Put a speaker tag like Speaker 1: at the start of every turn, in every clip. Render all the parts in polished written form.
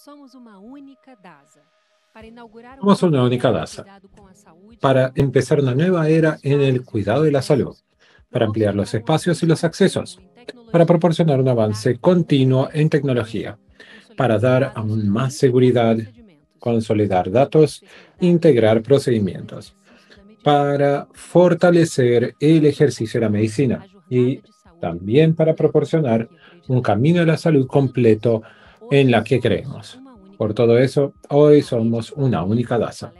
Speaker 1: Somos una única DASA para empezar una nueva era en el cuidado de la salud, para ampliar los espacios y los accesos, para proporcionar un avance continuo en tecnología, para dar aún más seguridad, consolidar datos, integrar procedimientos, para fortalecer el ejercicio de la medicina y también para proporcionar un camino a la salud completo en la que creemos. Por todo eso, hoy somos una única DASA,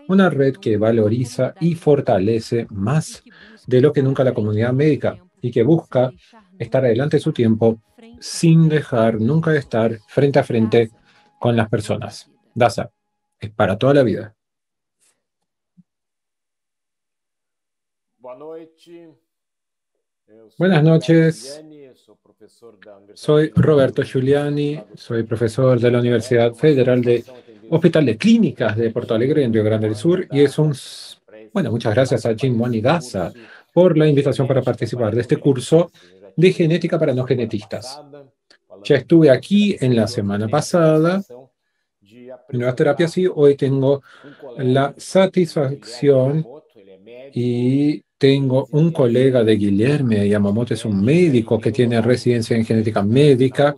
Speaker 1: una red que valoriza y fortalece más de lo que nunca la comunidad médica y que busca estar adelante de su tiempo sin dejar nunca de estar frente a frente con las personas. DASA es para toda la vida. Buenas noches, soy Roberto Giuliani, soy profesor de la Universidad Federal de Hospital de Clínicas de Porto Alegre en Río Grande del Sur y bueno, muchas gracias a Jim Won y Daza por la invitación para participar de este curso de genética para no genetistas. Ya estuve aquí en la semana pasada en Nuevas Terapias y hoy tengo la satisfacción y tengo un colega de Guilherme Yamamoto, es un médico que tiene residencia en genética médica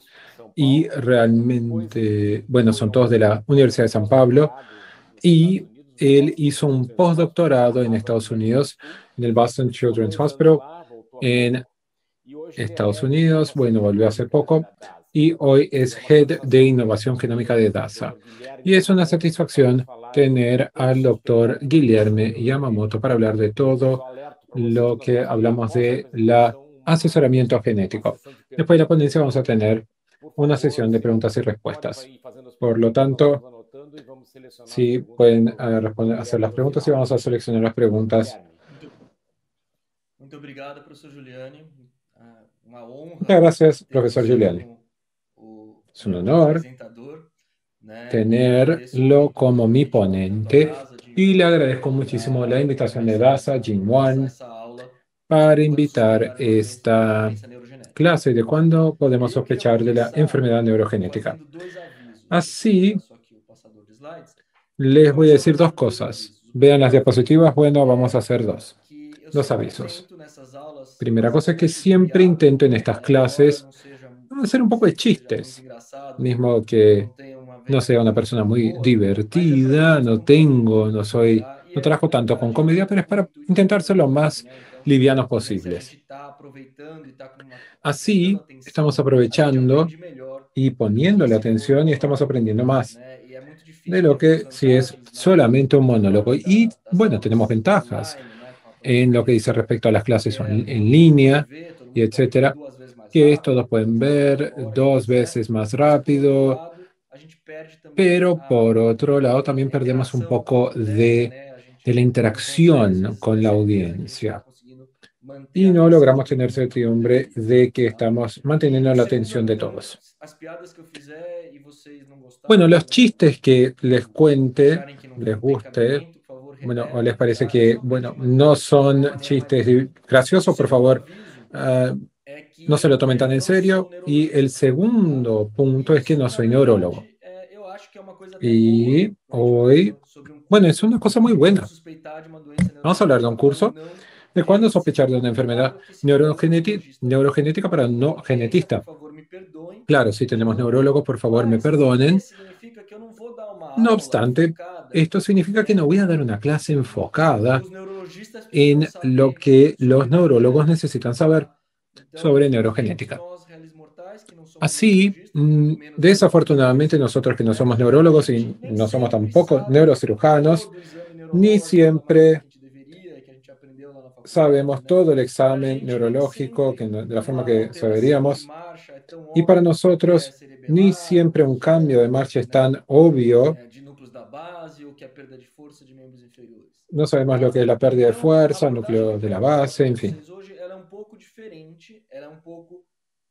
Speaker 1: y realmente, bueno, son todos de la Universidad de San Pablo y él hizo un postdoctorado en Estados Unidos, en el Boston Children's Hospital, en Estados Unidos, bueno, volvió hace poco y hoy es Head de Innovación Genómica de DASA. Y es una satisfacción tener al doctor Guilherme Yamamoto para hablar de todo lo que hablamos de la asesoramiento genético. Después de la ponencia vamos a tener una sesión de preguntas y respuestas. Por lo tanto, si pueden hacer las preguntas y vamos a seleccionar las preguntas.
Speaker 2: Muito, muito obrigado, professor Giuliani. Uma
Speaker 1: Muchas
Speaker 2: honra
Speaker 1: gracias,
Speaker 2: ter
Speaker 1: profesor
Speaker 2: você
Speaker 1: Giuliani.
Speaker 2: como
Speaker 1: Es
Speaker 2: o
Speaker 1: un
Speaker 2: meu
Speaker 1: honor
Speaker 2: co-apresentador, né? E agradeço
Speaker 1: tenerlo
Speaker 2: muito o
Speaker 1: como mi
Speaker 2: convite da
Speaker 1: ponente
Speaker 2: DASA, de
Speaker 1: y le
Speaker 2: One,
Speaker 1: agradezco muchísimo la invitación de
Speaker 2: para
Speaker 1: DASA, Jin
Speaker 2: começar
Speaker 1: Wan,
Speaker 2: essa aula
Speaker 1: para
Speaker 2: de quando
Speaker 1: invitar
Speaker 2: suspeitar de uma
Speaker 1: esta
Speaker 2: doença neurogenética.
Speaker 1: clase de cuándo
Speaker 2: E
Speaker 1: podemos
Speaker 2: aí eu queria
Speaker 1: sospechar de la
Speaker 2: começar
Speaker 1: enfermedad neurogenética.
Speaker 2: fazendo dois avisos. Eu vou pegar
Speaker 1: Así,
Speaker 2: só aqui o passador de slides.
Speaker 1: les voy a
Speaker 2: Começar
Speaker 1: decir dos
Speaker 2: fazendo dois
Speaker 1: cosas.
Speaker 2: avisos. O
Speaker 1: Vean las
Speaker 2: primeiro
Speaker 1: diapositivas. Bueno, vamos a
Speaker 2: é
Speaker 1: hacer
Speaker 2: que eu
Speaker 1: dos
Speaker 2: sempre
Speaker 1: avisos.
Speaker 2: tento nessas aulas
Speaker 1: Primera cosa
Speaker 2: fazer
Speaker 1: es
Speaker 2: um
Speaker 1: que
Speaker 2: pouco de
Speaker 1: siempre
Speaker 2: piada,
Speaker 1: intento en estas
Speaker 2: embora
Speaker 1: clases
Speaker 2: não seja
Speaker 1: hacer un poco de
Speaker 2: seja muito
Speaker 1: chistes,
Speaker 2: engraçado,
Speaker 1: mismo
Speaker 2: não
Speaker 1: que
Speaker 2: tenha uma
Speaker 1: no
Speaker 2: veia
Speaker 1: sea una
Speaker 2: cômica
Speaker 1: persona
Speaker 2: muito
Speaker 1: muy
Speaker 2: boa, mas é para
Speaker 1: divertida, no
Speaker 2: descontrair,
Speaker 1: tengo, no soy,
Speaker 2: tá? E
Speaker 1: no
Speaker 2: é,
Speaker 1: trabajo
Speaker 2: na
Speaker 1: tanto con
Speaker 2: verdade,
Speaker 1: comedia, pero es
Speaker 2: o
Speaker 1: para
Speaker 2: intuito é
Speaker 1: intentar ser lo
Speaker 2: humor,
Speaker 1: más
Speaker 2: né? Então,
Speaker 1: livianos
Speaker 2: se a gente
Speaker 1: posibles.
Speaker 2: está aproveitando e está prestando
Speaker 1: Así estamos
Speaker 2: atenção, a gente
Speaker 1: aprovechando
Speaker 2: aprende melhor
Speaker 1: y
Speaker 2: do que
Speaker 1: poniéndole
Speaker 2: se for
Speaker 1: atención y estamos
Speaker 2: monólogo,
Speaker 1: aprendiendo más
Speaker 2: né? E é muito
Speaker 1: de
Speaker 2: difícil
Speaker 1: lo
Speaker 2: porque as
Speaker 1: que si es
Speaker 2: vantagens, né,
Speaker 1: solamente un monólogo. Y
Speaker 2: das
Speaker 1: bueno, tenemos
Speaker 2: aulas
Speaker 1: ventajas
Speaker 2: online, né, com a
Speaker 1: en lo que
Speaker 2: pandemia,
Speaker 1: dice respecto a las
Speaker 2: que
Speaker 1: clases
Speaker 2: é
Speaker 1: en
Speaker 2: todo mundo pode
Speaker 1: línea
Speaker 2: ver, todo
Speaker 1: y
Speaker 2: mundo pode ver
Speaker 1: etcétera,
Speaker 2: duas vezes mais
Speaker 1: que
Speaker 2: rápido,
Speaker 1: todos pueden
Speaker 2: né, na
Speaker 1: ver
Speaker 2: hora que
Speaker 1: dos
Speaker 2: quiser,
Speaker 1: veces más
Speaker 2: mas por outro
Speaker 1: rápido,
Speaker 2: lado, a gente perde também
Speaker 1: pero por otro lado también
Speaker 2: a
Speaker 1: perdemos un
Speaker 2: interação com a
Speaker 1: poco
Speaker 2: plateia, né? A
Speaker 1: de
Speaker 2: gente,
Speaker 1: la
Speaker 2: por vezes, tem
Speaker 1: interacción con la
Speaker 2: certeza que a gente está
Speaker 1: audiencia
Speaker 2: conseguindo manter
Speaker 1: y
Speaker 2: a
Speaker 1: no
Speaker 2: atenção de
Speaker 1: logramos
Speaker 2: todo
Speaker 1: tener
Speaker 2: mundo no
Speaker 1: certidumbre
Speaker 2: exercício,
Speaker 1: de que
Speaker 2: tá?
Speaker 1: estamos
Speaker 2: E
Speaker 1: manteniendo
Speaker 2: o
Speaker 1: la
Speaker 2: segundo,
Speaker 1: atención de todos.
Speaker 2: as piadas que eu fizer e vocês não
Speaker 1: Bueno, los
Speaker 2: gostarem
Speaker 1: chistes que les
Speaker 2: ou
Speaker 1: cuente,
Speaker 2: acharem que não
Speaker 1: les
Speaker 2: tem
Speaker 1: guste,
Speaker 2: cabimento, por favor,
Speaker 1: bueno, o les
Speaker 2: relevem,
Speaker 1: parece
Speaker 2: tá? Eu
Speaker 1: que,
Speaker 2: só pedi
Speaker 1: bueno,
Speaker 2: uma
Speaker 1: no
Speaker 2: coisa de
Speaker 1: son
Speaker 2: maneira mais
Speaker 1: chistes
Speaker 2: leve. O
Speaker 1: graciosos, por
Speaker 2: segundo
Speaker 1: favor,
Speaker 2: aviso é
Speaker 1: no se
Speaker 2: que
Speaker 1: lo tomen tan
Speaker 2: eu
Speaker 1: en
Speaker 2: não sou
Speaker 1: serio. Y el
Speaker 2: neurologista, tá?
Speaker 1: segundo punto
Speaker 2: E
Speaker 1: es que
Speaker 2: isso,
Speaker 1: no
Speaker 2: na
Speaker 1: soy neurólogo.
Speaker 2: verdade, eu acho que é uma coisa até boa
Speaker 1: Y
Speaker 2: quando a gente fala
Speaker 1: hoy,
Speaker 2: sobre um
Speaker 1: bueno, es
Speaker 2: curso
Speaker 1: una cosa muy
Speaker 2: de quando
Speaker 1: buena.
Speaker 2: suspeitar de uma doença
Speaker 1: Vamos a hablar de un
Speaker 2: neurogenética para
Speaker 1: curso
Speaker 2: não
Speaker 1: de cuándo sospechar de
Speaker 2: geneticista.
Speaker 1: una enfermedad
Speaker 2: Claro que se for um neurologista
Speaker 1: neurogenética para
Speaker 2: com
Speaker 1: no
Speaker 2: potência, por
Speaker 1: genetista.
Speaker 2: favor, me perdoem
Speaker 1: Claro, si
Speaker 2: de
Speaker 1: tenemos
Speaker 2: novo,
Speaker 1: neurólogos, por favor, me
Speaker 2: mas também
Speaker 1: perdonen.
Speaker 2: significa que eu não vou dar uma
Speaker 1: No
Speaker 2: aula
Speaker 1: obstante,
Speaker 2: focada,
Speaker 1: esto significa que no
Speaker 2: né,
Speaker 1: voy a dar una clase
Speaker 2: no que
Speaker 1: enfocada
Speaker 2: os neurologistas precisam
Speaker 1: en lo
Speaker 2: saber
Speaker 1: que los
Speaker 2: sobre
Speaker 1: neurólogos
Speaker 2: neurogenética,
Speaker 1: necesitan saber
Speaker 2: tá? Então,
Speaker 1: sobre
Speaker 2: infelizmente,
Speaker 1: neurogenética.
Speaker 2: nós, réis mortais, que não somos
Speaker 1: Así,
Speaker 2: neurologistas, muito menos
Speaker 1: desafortunadamente,
Speaker 2: neurocirujanos,
Speaker 1: nosotros que no
Speaker 2: né,
Speaker 1: somos
Speaker 2: a
Speaker 1: neurólogos
Speaker 2: gente
Speaker 1: y
Speaker 2: nem
Speaker 1: no somos
Speaker 2: sempre
Speaker 1: tampoco
Speaker 2: sabe
Speaker 1: neurocirujanos,
Speaker 2: todo o exame
Speaker 1: ni
Speaker 2: neurológico da maneira
Speaker 1: siempre
Speaker 2: que a gente deveria, que a gente aprendeu lá na faculdade,
Speaker 1: sabemos
Speaker 2: né?
Speaker 1: todo el
Speaker 2: Para a
Speaker 1: examen
Speaker 2: gente nem
Speaker 1: neurológico
Speaker 2: sempre
Speaker 1: de la forma
Speaker 2: uma
Speaker 1: que
Speaker 2: alteração de
Speaker 1: deberíamos.
Speaker 2: marcha é tão
Speaker 1: Y para
Speaker 2: óbvio que é
Speaker 1: nosotros, ni
Speaker 2: cerebelar,
Speaker 1: siempre un
Speaker 2: que
Speaker 1: cambio de
Speaker 2: é,
Speaker 1: marcha es
Speaker 2: né,
Speaker 1: tan obvio.
Speaker 2: de núcleos da base ou que é perda de força de membros inferiores,
Speaker 1: No sabemos lo
Speaker 2: tá?
Speaker 1: que es la pérdida de
Speaker 2: Então, a
Speaker 1: fuerza,
Speaker 2: abordagem que
Speaker 1: núcleo
Speaker 2: eu
Speaker 1: de la
Speaker 2: quero fazer
Speaker 1: base,
Speaker 2: com
Speaker 1: en fin.
Speaker 2: vocês hoje, ela é um pouco diferente, ela é um pouco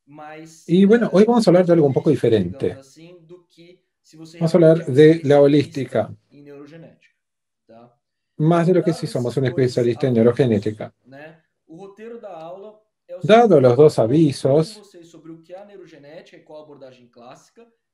Speaker 2: mais
Speaker 1: Y bueno, hoy vamos a hablar de algo un poco
Speaker 2: holística, digamos
Speaker 1: diferente.
Speaker 2: assim, do que se você
Speaker 1: Vamos a
Speaker 2: realmente
Speaker 1: hablar
Speaker 2: é um
Speaker 1: de la
Speaker 2: especialista
Speaker 1: holística,
Speaker 2: em neurogenética, tá?
Speaker 1: más de lo que si
Speaker 2: Dados
Speaker 1: somos
Speaker 2: esses
Speaker 1: un
Speaker 2: dois
Speaker 1: especialista en
Speaker 2: avisos,
Speaker 1: neurogenética.
Speaker 2: né? O roteiro da aula é o
Speaker 1: Dado
Speaker 2: seguinte:
Speaker 1: los
Speaker 2: eu vou
Speaker 1: dos
Speaker 2: falar um pouquinho com
Speaker 1: avisos,
Speaker 2: vocês sobre o que é a neurogenética e qual a abordagem clássica.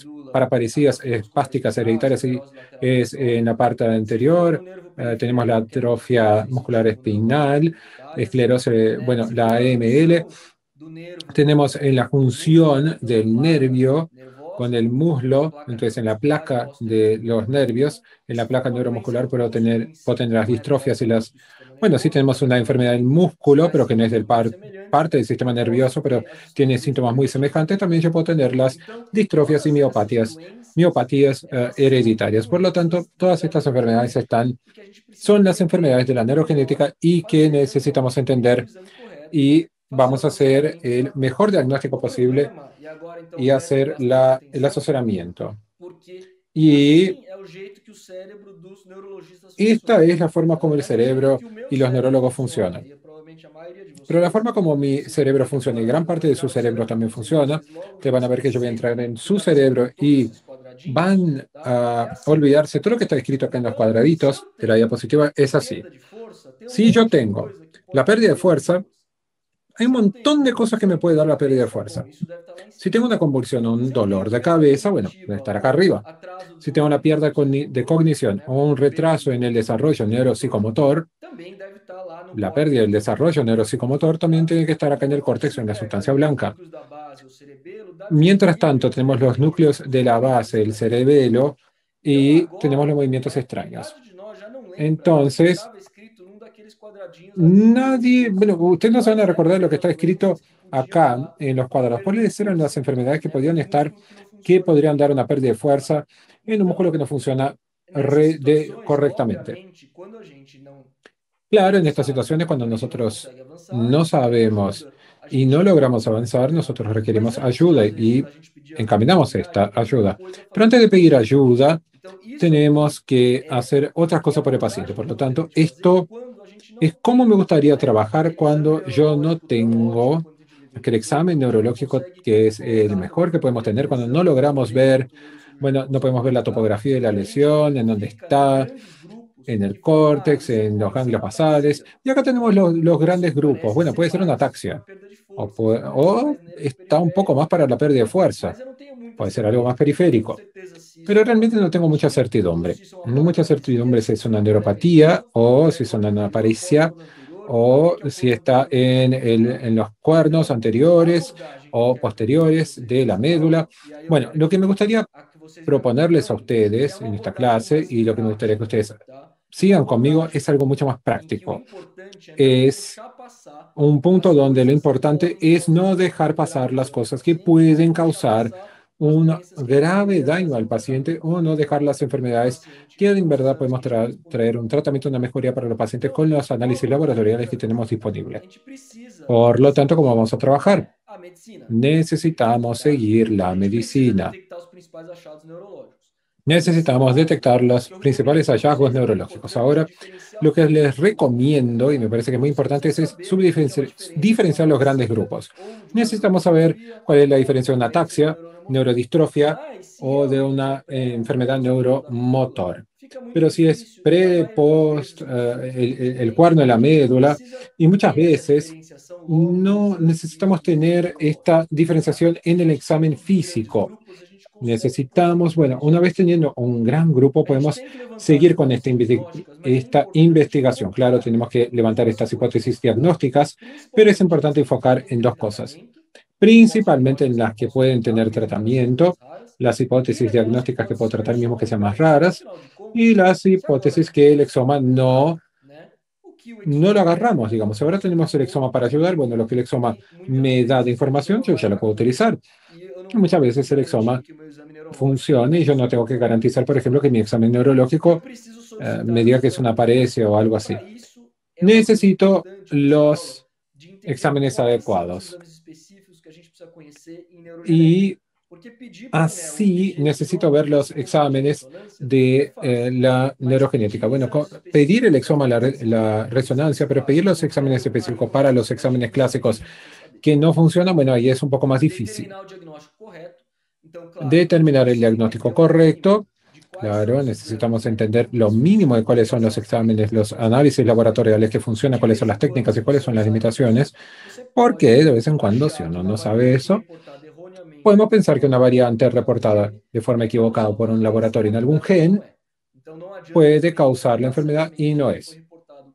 Speaker 1: es para parecidas espásticas hereditarias y es en la parte anterior. Tenemos la atrofia muscular espinal, esclerosis, bueno, la AML. Tenemos en la función del nervio con el muslo, entonces en la placa de los nervios, en la placa neuromuscular puedo tener las distrofias y las... Bueno, sí tenemos una enfermedad del músculo, pero que no es parte del sistema nervioso, pero tiene síntomas muy semejantes. También yo puedo tener las distrofias y miopatías hereditarias. Por lo tanto, todas estas enfermedades son las enfermedades de la neurogenética y que necesitamos entender y vamos a hacer el mejor diagnóstico posible y hacer el asesoramiento. Y
Speaker 2: assim é o jeito que o cérebro dos neurologistas
Speaker 1: esta
Speaker 2: funciona.
Speaker 1: es la forma como el
Speaker 2: Não é do jeito
Speaker 1: cerebro
Speaker 2: que o meu
Speaker 1: y los
Speaker 2: cérebro
Speaker 1: neurólogos
Speaker 2: funciona,
Speaker 1: funcionan.
Speaker 2: e provavelmente a maioria de
Speaker 1: Pero la
Speaker 2: vocês,
Speaker 1: forma como mi
Speaker 2: se
Speaker 1: cerebro
Speaker 2: pedir
Speaker 1: funciona y
Speaker 2: para
Speaker 1: gran parte de su
Speaker 2: analisar o
Speaker 1: cerebro
Speaker 2: cérebro de
Speaker 1: también
Speaker 2: vocês,
Speaker 1: funciona,
Speaker 2: vocês logo
Speaker 1: te
Speaker 2: vão
Speaker 1: van a ver que yo voy a
Speaker 2: esquecer
Speaker 1: entrar en
Speaker 2: o que
Speaker 1: su
Speaker 2: está escrito em
Speaker 1: cerebro
Speaker 2: todos
Speaker 1: y
Speaker 2: esses quadradinhos,
Speaker 1: van
Speaker 2: tá? É
Speaker 1: a
Speaker 2: assim.
Speaker 1: olvidarse todo lo que está escrito acá en los
Speaker 2: Então, se
Speaker 1: cuadraditos
Speaker 2: eu
Speaker 1: de la
Speaker 2: tenho
Speaker 1: diapositiva. Es así.
Speaker 2: perda de força, tem um
Speaker 1: Si yo
Speaker 2: monte de
Speaker 1: tengo
Speaker 2: coisa que
Speaker 1: la
Speaker 2: pode dar
Speaker 1: pérdida de
Speaker 2: perda de
Speaker 1: fuerza,
Speaker 2: força.
Speaker 1: hay un
Speaker 2: Se eu
Speaker 1: montón de
Speaker 2: tenho
Speaker 1: cosas que me puede
Speaker 2: dor
Speaker 1: dar
Speaker 2: de
Speaker 1: la pérdida de
Speaker 2: cabeça, bom,
Speaker 1: fuerza.
Speaker 2: isso deve estar lá em
Speaker 1: Si
Speaker 2: cima.
Speaker 1: tengo una convulsión o un
Speaker 2: Se eu tenho
Speaker 1: dolor de
Speaker 2: perda
Speaker 1: cabeza, bueno, debe
Speaker 2: cognitiva
Speaker 1: estar acá
Speaker 2: ou
Speaker 1: arriba.
Speaker 2: atraso
Speaker 1: Si tengo una
Speaker 2: desenvolvimento
Speaker 1: pérdida de
Speaker 2: sociomotor,
Speaker 1: cognición
Speaker 2: né,
Speaker 1: o un
Speaker 2: perda
Speaker 1: retraso en el
Speaker 2: de
Speaker 1: desarrollo
Speaker 2: desenvolvimento
Speaker 1: neuropsicomotor,
Speaker 2: também deve estar lá no
Speaker 1: la pérdida del
Speaker 2: córtex
Speaker 1: desarrollo neuropsicomotor también
Speaker 2: tá?
Speaker 1: tiene que estar acá en el
Speaker 2: Enquanto que
Speaker 1: córtex
Speaker 2: se
Speaker 1: o en la
Speaker 2: pega
Speaker 1: sustancia
Speaker 2: ali os
Speaker 1: blanca.
Speaker 2: núcleos da base, o cerebelo, dá
Speaker 1: Mientras
Speaker 2: desequilíbrio
Speaker 1: tanto,
Speaker 2: entre
Speaker 1: tenemos
Speaker 2: os
Speaker 1: los núcleos
Speaker 2: movimientos
Speaker 1: de la base, el
Speaker 2: extraordinários.
Speaker 1: cerebelo,
Speaker 2: Então
Speaker 1: y tenemos los
Speaker 2: agora,
Speaker 1: movimientos
Speaker 2: né,
Speaker 1: extraños.
Speaker 2: metade de nós já não lembra do que
Speaker 1: Entonces,
Speaker 2: estava escrito num daqueles quadradinhos ali de perda de
Speaker 1: nadie,
Speaker 2: força.
Speaker 1: bueno, ustedes no se van a
Speaker 2: Quais eram
Speaker 1: recordar lo que
Speaker 2: aquelas
Speaker 1: está escrito
Speaker 2: doenças que podiam
Speaker 1: acá
Speaker 2: dar
Speaker 1: en los
Speaker 2: uma
Speaker 1: cuadrados.
Speaker 2: perda de
Speaker 1: ¿Cuáles eran las
Speaker 2: força,
Speaker 1: enfermedades que
Speaker 2: né,
Speaker 1: podían
Speaker 2: num
Speaker 1: estar,
Speaker 2: músculo que não
Speaker 1: que
Speaker 2: funciona
Speaker 1: podrían dar una pérdida de
Speaker 2: tá?
Speaker 1: fuerza en un músculo que
Speaker 2: Então,
Speaker 1: no funciona
Speaker 2: nessas situações,
Speaker 1: correctamente?
Speaker 2: obviamente, quando a gente
Speaker 1: Claro, en
Speaker 2: não
Speaker 1: estas
Speaker 2: sabe
Speaker 1: situaciones, cuando
Speaker 2: ou a gente não
Speaker 1: nosotros
Speaker 2: consegue avançar, a
Speaker 1: no
Speaker 2: gente pede
Speaker 1: sabemos
Speaker 2: ajuda, a
Speaker 1: y no
Speaker 2: gente
Speaker 1: logramos avanzar, nosotros
Speaker 2: mas
Speaker 1: requerimos
Speaker 2: antes,
Speaker 1: ayuda
Speaker 2: às vezes,
Speaker 1: y
Speaker 2: da gente pedir ajuda, na
Speaker 1: encaminamos
Speaker 2: verdade,
Speaker 1: esta
Speaker 2: tem uma
Speaker 1: ayuda.
Speaker 2: coisa a
Speaker 1: Pero
Speaker 2: fazer
Speaker 1: antes
Speaker 2: com
Speaker 1: de
Speaker 2: o
Speaker 1: pedir
Speaker 2: paciente.
Speaker 1: ayuda,
Speaker 2: Então, isso
Speaker 1: tenemos
Speaker 2: aqui
Speaker 1: que hacer otras
Speaker 2: é a
Speaker 1: cosas por el paciente.
Speaker 2: abordagem
Speaker 1: Por
Speaker 2: que
Speaker 1: lo
Speaker 2: eu gostaria
Speaker 1: tanto,
Speaker 2: de fazer
Speaker 1: esto
Speaker 2: quando a gente
Speaker 1: es
Speaker 2: não
Speaker 1: cómo me
Speaker 2: tem,
Speaker 1: gustaría
Speaker 2: né,
Speaker 1: trabajar
Speaker 2: aquele exame
Speaker 1: cuando yo no
Speaker 2: neurológico biológico
Speaker 1: tengo aquel examen
Speaker 2: quantitativo, a gente não
Speaker 1: neurológico
Speaker 2: consegue
Speaker 1: que es el
Speaker 2: colocar
Speaker 1: mejor que podemos
Speaker 2: por
Speaker 1: tener, cuando no
Speaker 2: impressão, por
Speaker 1: logramos ver,
Speaker 2: dentro, o neurocirurgião
Speaker 1: bueno, no podemos ver la
Speaker 2: tá?
Speaker 1: topografía de la
Speaker 2: E a gente
Speaker 1: lesión, en dónde
Speaker 2: fica em
Speaker 1: está,
Speaker 2: grandes grupos
Speaker 1: en el
Speaker 2: que falam,
Speaker 1: córtex,
Speaker 2: isso é
Speaker 1: en los
Speaker 2: como, sei
Speaker 1: ganglios
Speaker 2: lá,
Speaker 1: basales.
Speaker 2: ataxia,
Speaker 1: Y acá tenemos
Speaker 2: né?
Speaker 1: los grandes
Speaker 2: Isso
Speaker 1: grupos.
Speaker 2: parece
Speaker 1: Bueno,
Speaker 2: ser
Speaker 1: puede ser una
Speaker 2: mais para
Speaker 1: ataxia
Speaker 2: perda de
Speaker 1: o,
Speaker 2: força, isso parece
Speaker 1: o
Speaker 2: mais nervo
Speaker 1: está un poco más
Speaker 2: periférico,
Speaker 1: para la pérdida de fuerza.
Speaker 2: mas eu não tenho muita
Speaker 1: Puede ser algo más
Speaker 2: certeza. Eu não tenho
Speaker 1: periférico.
Speaker 2: certeza se
Speaker 1: Pero
Speaker 2: isso é uma
Speaker 1: realmente no tengo mucha
Speaker 2: neuropatia ou
Speaker 1: certidumbre.
Speaker 2: se isso é uma
Speaker 1: No mucha
Speaker 2: paraparesia,
Speaker 1: certidumbre si
Speaker 2: se
Speaker 1: es
Speaker 2: isso é
Speaker 1: una
Speaker 2: uma
Speaker 1: neuropatía
Speaker 2: pré-ventosa,
Speaker 1: o si es una
Speaker 2: pré-cortical,
Speaker 1: anaparesia
Speaker 2: pós-lobo anterior ou
Speaker 1: o
Speaker 2: também que é um
Speaker 1: si
Speaker 2: pouco
Speaker 1: está
Speaker 2: anterior, tá?
Speaker 1: en los cuernos
Speaker 2: Então, a
Speaker 1: anteriores
Speaker 2: abordagem que eu
Speaker 1: o
Speaker 2: quero propor para
Speaker 1: posteriores
Speaker 2: vocês
Speaker 1: de la
Speaker 2: nessa
Speaker 1: médula.
Speaker 2: aula, e aí eu
Speaker 1: Bueno,
Speaker 2: quero
Speaker 1: lo que me gustaría
Speaker 2: que vocês me
Speaker 1: proponerles a
Speaker 2: acompanhem, é
Speaker 1: ustedes
Speaker 2: uma
Speaker 1: en esta
Speaker 2: abordagem
Speaker 1: clase
Speaker 2: mais
Speaker 1: y lo que me gustaría que
Speaker 2: prática,
Speaker 1: ustedes
Speaker 2: tá? Uma
Speaker 1: sigan conmigo
Speaker 2: abordagem
Speaker 1: es algo mucho más
Speaker 2: em que o
Speaker 1: práctico.
Speaker 2: importante é não
Speaker 1: Es
Speaker 2: deixar passar
Speaker 1: un punto
Speaker 2: as
Speaker 1: donde lo
Speaker 2: coisas que
Speaker 1: importante
Speaker 2: podem
Speaker 1: es
Speaker 2: causar
Speaker 1: no
Speaker 2: uma
Speaker 1: dejar pasar
Speaker 2: grave
Speaker 1: las
Speaker 2: dano ao
Speaker 1: cosas que
Speaker 2: paciente ou
Speaker 1: pueden
Speaker 2: não deixar
Speaker 1: causar
Speaker 2: passar as
Speaker 1: un
Speaker 2: doenças que
Speaker 1: grave
Speaker 2: poderiam
Speaker 1: daño
Speaker 2: trazer
Speaker 1: al
Speaker 2: um
Speaker 1: paciente
Speaker 2: tratamento
Speaker 1: o no dejar las
Speaker 2: para o
Speaker 1: enfermedades
Speaker 2: paciente
Speaker 1: que
Speaker 2: com
Speaker 1: en
Speaker 2: os
Speaker 1: verdad
Speaker 2: exames
Speaker 1: podemos
Speaker 2: que a gente tem
Speaker 1: traer
Speaker 2: disponível.
Speaker 1: un tratamiento, una mejoría para los pacientes
Speaker 2: Então,
Speaker 1: con los
Speaker 2: qual
Speaker 1: análisis
Speaker 2: abordagem que eu
Speaker 1: laboratoriales que
Speaker 2: quero
Speaker 1: tenemos
Speaker 2: propor? A
Speaker 1: disponibles.
Speaker 2: gente precisa
Speaker 1: Por lo tanto, ¿cómo
Speaker 2: seguir,
Speaker 1: vamos a trabajar?
Speaker 2: né, a medicina,
Speaker 1: Necesitamos
Speaker 2: tá?
Speaker 1: seguir
Speaker 2: A
Speaker 1: la
Speaker 2: gente precisa
Speaker 1: medicina.
Speaker 2: detectar os principais achados neurológicos. Mas nesse
Speaker 1: Necesitamos
Speaker 2: caso,
Speaker 1: detectar
Speaker 2: o
Speaker 1: los
Speaker 2: que eu recomendo
Speaker 1: principales
Speaker 2: para
Speaker 1: hallazgos
Speaker 2: vocês é
Speaker 1: neurológicos.
Speaker 2: importante
Speaker 1: Ahora,
Speaker 2: diferenciar
Speaker 1: lo
Speaker 2: os
Speaker 1: que
Speaker 2: grandes
Speaker 1: les
Speaker 2: grupos,
Speaker 1: recomiendo, y me
Speaker 2: tá?
Speaker 1: parece que es muy
Speaker 2: Vocês precisam
Speaker 1: importante, es
Speaker 2: saber o que que é uma diferença de uma
Speaker 1: diferenciar los grandes
Speaker 2: ataxia
Speaker 1: grupos.
Speaker 2: ou de uma
Speaker 1: Necesitamos saber
Speaker 2: neurodistrofia
Speaker 1: cuál es la
Speaker 2: ou de
Speaker 1: diferencia de
Speaker 2: uma
Speaker 1: una
Speaker 2: doença de
Speaker 1: ataxia,
Speaker 2: neurônio motor.
Speaker 1: neurodistrofia
Speaker 2: Mas se
Speaker 1: o de
Speaker 2: realmente é
Speaker 1: una
Speaker 2: pré ou
Speaker 1: enfermedad
Speaker 2: pós lobo da medula,
Speaker 1: neuromotor.
Speaker 2: fica muito
Speaker 1: Pero si es
Speaker 2: difícil e na
Speaker 1: pre,
Speaker 2: maioria das vezes
Speaker 1: post,
Speaker 2: os estudos são muito
Speaker 1: el
Speaker 2: diferentes.
Speaker 1: cuerno de la
Speaker 2: A gente não
Speaker 1: médula,
Speaker 2: precisa
Speaker 1: y muchas
Speaker 2: ter essa
Speaker 1: veces
Speaker 2: diferenciação logo no
Speaker 1: no
Speaker 2: exame
Speaker 1: necesitamos
Speaker 2: físico
Speaker 1: tener esta
Speaker 2: neurológico, tá?
Speaker 1: diferenciación en el
Speaker 2: Em
Speaker 1: examen
Speaker 2: pequenos grandes
Speaker 1: físico.
Speaker 2: grupos a gente consegue
Speaker 1: Necesitamos, bueno,
Speaker 2: pormenorizar
Speaker 1: una vez
Speaker 2: isso.
Speaker 1: teniendo un gran grupo,
Speaker 2: A gente
Speaker 1: podemos
Speaker 2: tem que levantar as
Speaker 1: seguir con
Speaker 2: hipóteses diagnósticas, mas é
Speaker 1: esta
Speaker 2: importante
Speaker 1: investigación. Claro,
Speaker 2: focar
Speaker 1: tenemos que
Speaker 2: em
Speaker 1: levantar
Speaker 2: duas
Speaker 1: estas
Speaker 2: coisas,
Speaker 1: hipótesis diagnósticas, pero es
Speaker 2: principalmente nas
Speaker 1: importante
Speaker 2: que
Speaker 1: enfocar
Speaker 2: podem
Speaker 1: en
Speaker 2: ter
Speaker 1: dos cosas,
Speaker 2: tratamento, ou as
Speaker 1: principalmente en
Speaker 2: hipóteses que
Speaker 1: las que
Speaker 2: posso
Speaker 1: pueden
Speaker 2: tratar,
Speaker 1: tener
Speaker 2: mesmo elas sendo
Speaker 1: tratamiento,
Speaker 2: mais raras,
Speaker 1: las
Speaker 2: e
Speaker 1: hipótesis
Speaker 2: naquelas que
Speaker 1: diagnósticas que
Speaker 2: podem
Speaker 1: puedo
Speaker 2: ser
Speaker 1: tratar mismo que sean más
Speaker 2: descartadas, porque
Speaker 1: raras,
Speaker 2: afinal de
Speaker 1: y
Speaker 2: contas,
Speaker 1: las
Speaker 2: se agora a
Speaker 1: hipótesis
Speaker 2: gente
Speaker 1: que el
Speaker 2: tem
Speaker 1: exoma
Speaker 2: suplemento, né, o que o
Speaker 1: no lo
Speaker 2: exoma
Speaker 1: agarramos,
Speaker 2: né,
Speaker 1: digamos. Ahora tenemos el exoma para ayudar, bueno, lo que el exoma
Speaker 2: muitas
Speaker 1: me da de
Speaker 2: vezes o
Speaker 1: información,
Speaker 2: exama
Speaker 1: yo
Speaker 2: vai
Speaker 1: ya lo
Speaker 2: dar
Speaker 1: puedo
Speaker 2: conta.
Speaker 1: utilizar.
Speaker 2: E eu não
Speaker 1: Muchas
Speaker 2: tenho que
Speaker 1: veces el
Speaker 2: garantir
Speaker 1: exoma
Speaker 2: que o meu exame neurológico vai
Speaker 1: funcione
Speaker 2: dar
Speaker 1: y yo no
Speaker 2: isso.
Speaker 1: tengo que garantizar, por ejemplo, que mi examen
Speaker 2: E eu
Speaker 1: neurológico
Speaker 2: preciso solicitar
Speaker 1: me
Speaker 2: um
Speaker 1: diga que es una
Speaker 2: exame
Speaker 1: paresia o
Speaker 2: adequado.
Speaker 1: algo
Speaker 2: Para
Speaker 1: así.
Speaker 2: isso, é uma coisa
Speaker 1: Necesito
Speaker 2: importante nessa aula
Speaker 1: los
Speaker 2: de entender
Speaker 1: exámenes
Speaker 2: quais são os
Speaker 1: adecuados.
Speaker 2: exames específicos que a gente precisa conhecer em neurogenética.
Speaker 1: Y
Speaker 2: Porque pedir para o
Speaker 1: así necesito ver
Speaker 2: imagenógrafo
Speaker 1: los
Speaker 2: esse monte de
Speaker 1: exámenes
Speaker 2: ressonância é
Speaker 1: de
Speaker 2: fácil.
Speaker 1: la
Speaker 2: Mas
Speaker 1: neurogenética.
Speaker 2: pedir
Speaker 1: Bueno,
Speaker 2: exames
Speaker 1: pedir el
Speaker 2: específicos é
Speaker 1: exoma,
Speaker 2: difícil.
Speaker 1: la
Speaker 2: Isso é mais
Speaker 1: resonancia, pero pedir
Speaker 2: fácil.
Speaker 1: los
Speaker 2: Eu
Speaker 1: exámenes
Speaker 2: quero
Speaker 1: específicos para los exámenes
Speaker 2: imagem e
Speaker 1: clásicos
Speaker 2: vídeo para você saber.
Speaker 1: que no funcionan, bueno, ahí es un poco más difícil.
Speaker 2: Determinar o diagnóstico correto. Então, claro,
Speaker 1: Determinar el
Speaker 2: você vai ter
Speaker 1: diagnóstico
Speaker 2: mínimo
Speaker 1: correcto.
Speaker 2: de quais são
Speaker 1: Claro,
Speaker 2: os exames,
Speaker 1: necesitamos
Speaker 2: né,
Speaker 1: entender
Speaker 2: que
Speaker 1: lo
Speaker 2: você
Speaker 1: mínimo de
Speaker 2: precisa ter,
Speaker 1: cuáles son
Speaker 2: quais
Speaker 1: los
Speaker 2: são as técnicas
Speaker 1: exámenes,
Speaker 2: que
Speaker 1: los
Speaker 2: você precisa
Speaker 1: análisis
Speaker 2: fazer.
Speaker 1: laboratoriales que funcionan,
Speaker 2: De
Speaker 1: cuáles son
Speaker 2: vez
Speaker 1: las
Speaker 2: em quando,
Speaker 1: técnicas y
Speaker 2: se
Speaker 1: cuáles
Speaker 2: você
Speaker 1: son
Speaker 2: não
Speaker 1: las
Speaker 2: sabe disso,
Speaker 1: limitaciones,
Speaker 2: você
Speaker 1: porque de
Speaker 2: pode
Speaker 1: vez en cuando, si
Speaker 2: achar que
Speaker 1: uno
Speaker 2: uma
Speaker 1: no sabe
Speaker 2: variante
Speaker 1: eso,
Speaker 2: reportada erroneamente
Speaker 1: podemos
Speaker 2: por um
Speaker 1: pensar que una
Speaker 2: laboratório em
Speaker 1: variante
Speaker 2: algum
Speaker 1: reportada
Speaker 2: gene
Speaker 1: de forma
Speaker 2: é
Speaker 1: equivocada
Speaker 2: causar
Speaker 1: por
Speaker 2: uma
Speaker 1: un
Speaker 2: doença,
Speaker 1: laboratorio
Speaker 2: mas
Speaker 1: en
Speaker 2: na
Speaker 1: algún
Speaker 2: verdade não
Speaker 1: gen
Speaker 2: é. Então não adianta você
Speaker 1: puede
Speaker 2: pedir uma
Speaker 1: causar la
Speaker 2: mutação
Speaker 1: enfermedad y
Speaker 2: genética
Speaker 1: no
Speaker 2: que foi
Speaker 1: es.
Speaker 2: reportado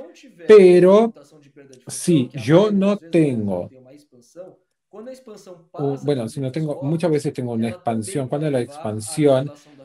Speaker 2: não tiver uma
Speaker 1: Pero
Speaker 2: mutação de perda de função,
Speaker 1: si
Speaker 2: que é a
Speaker 1: yo
Speaker 2: maioria
Speaker 1: no
Speaker 2: das vezes, por exemplo,
Speaker 1: tengo,
Speaker 2: tem uma expansão, quando a expansão passa
Speaker 1: bueno,
Speaker 2: pelos
Speaker 1: si no tengo, muchas
Speaker 2: linfoscorpos,
Speaker 1: veces tengo una
Speaker 2: ela também
Speaker 1: expansión.
Speaker 2: vai
Speaker 1: ¿Cuál es la
Speaker 2: levar à
Speaker 1: expansión?
Speaker 2: ativação da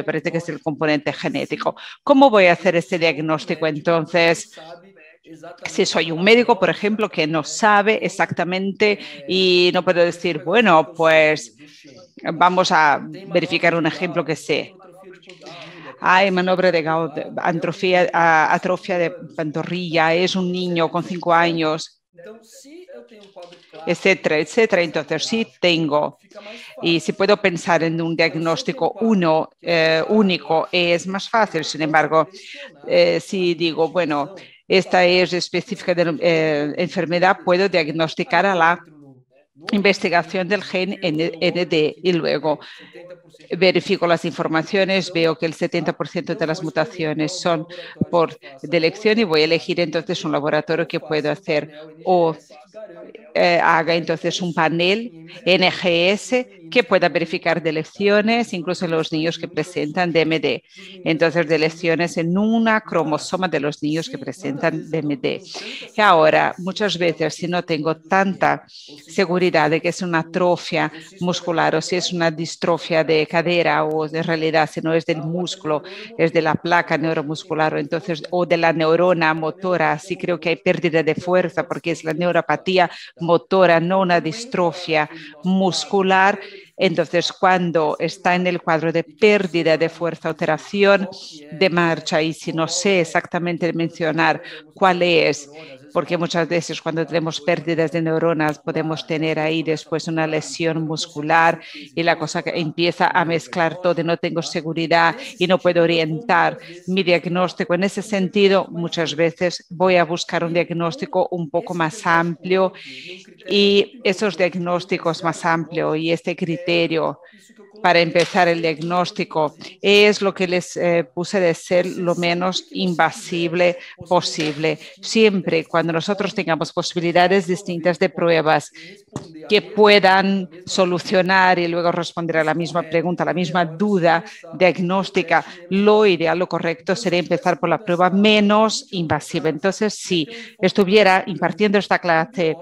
Speaker 3: me parece que es el componente genético. ¿Cómo voy a hacer este diagnóstico entonces? Si soy un médico, por ejemplo, que no sabe exactamente y no puedo decir, bueno, pues vamos a verificar un ejemplo que sé. Hay maniobra de Gout, atrofia de pantorrilla, es un niño con 5 años. etcétera, etcétera. Entonces, sí tengo. Y si puedo pensar en un diagnóstico único, es más fácil. Sin embargo, si digo, bueno, esta es específica de enfermedad, puedo diagnosticar a la investigación del gen ND y luego verifico las informaciones, veo que el 70% de las mutaciones son por elección y voy a elegir entonces un laboratorio que pueda hacer o haga entonces un panel NGS que pueda verificar deleciones, incluso en los niños que presentan DMD. Entonces, deleciones en una cromosoma de los niños que presentan DMD. Y ahora, muchas veces, si no tengo tanta seguridad de que es una atrofia muscular o si es una distrofia de cadera o en realidad si no es del músculo, es de la placa neuromuscular o de la neurona motora, sí creo que hay pérdida de fuerza porque es la neuropatía motora, no una distrofia muscular. Entonces, cuando está en el cuadro de pérdida de fuerza, alteración de marcha, y si no sé exactamente mencionar cuál es, porque muchas veces cuando tenemos pérdidas de neuronas podemos tener ahí después una lesión muscular y la cosa que empieza a mezclar todo y no tengo seguridad y no puedo orientar mi diagnóstico. En ese sentido, muchas veces voy a buscar un diagnóstico un poco más amplio y esos diagnósticos más amplios y este criterio para empezar el diagnóstico es lo que les puse de ser lo menos invasible posible. Siempre cuando nosotros tengamos posibilidades distintas de pruebas que puedan solucionar y luego responder a la misma pregunta, a la misma duda diagnóstica, lo ideal, lo correcto sería empezar por la prueba menos invasiva. Entonces, si estuviera impartiendo esta clase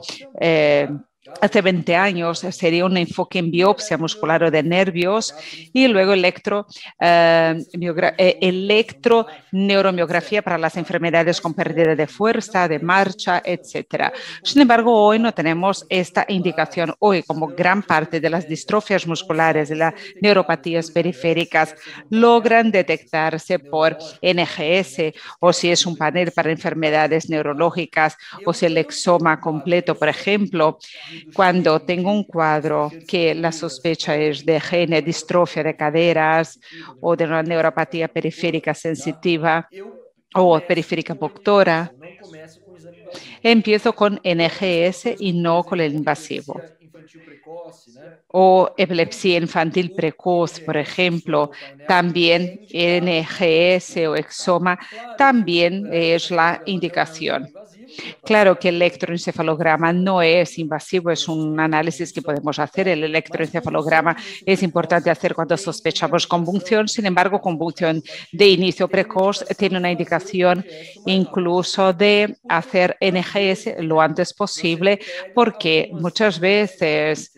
Speaker 3: hace 20 años, sería un enfoque en biopsia muscular o de nervios y luego electroneuromiografía para las enfermedades con pérdida de fuerza, de marcha, etcétera. Sin embargo, hoy no tenemos esta indicación. Hoy, como gran parte de las distrofias musculares, de las neuropatías periféricas, logran detectarse por NGS o si es un panel para enfermedades neurológicas o si el exoma completo, por ejemplo, cuando tengo un cuadro que la sospecha es de gene distrofia de caderas o de una neuropatía periférica sensitiva o periférica motora, empiezo con NGS y no con el invasivo. O epilepsia infantil precoz, por ejemplo, también NGS o exoma también es la indicación. Claro que el electroencefalograma no es invasivo, es un análisis que podemos hacer. El electroencefalograma es importante hacer cuando sospechamos convulsión. Sin embargo, convulsión de inicio precoz tiene una indicación incluso de hacer NGS lo antes posible, porque muchas veces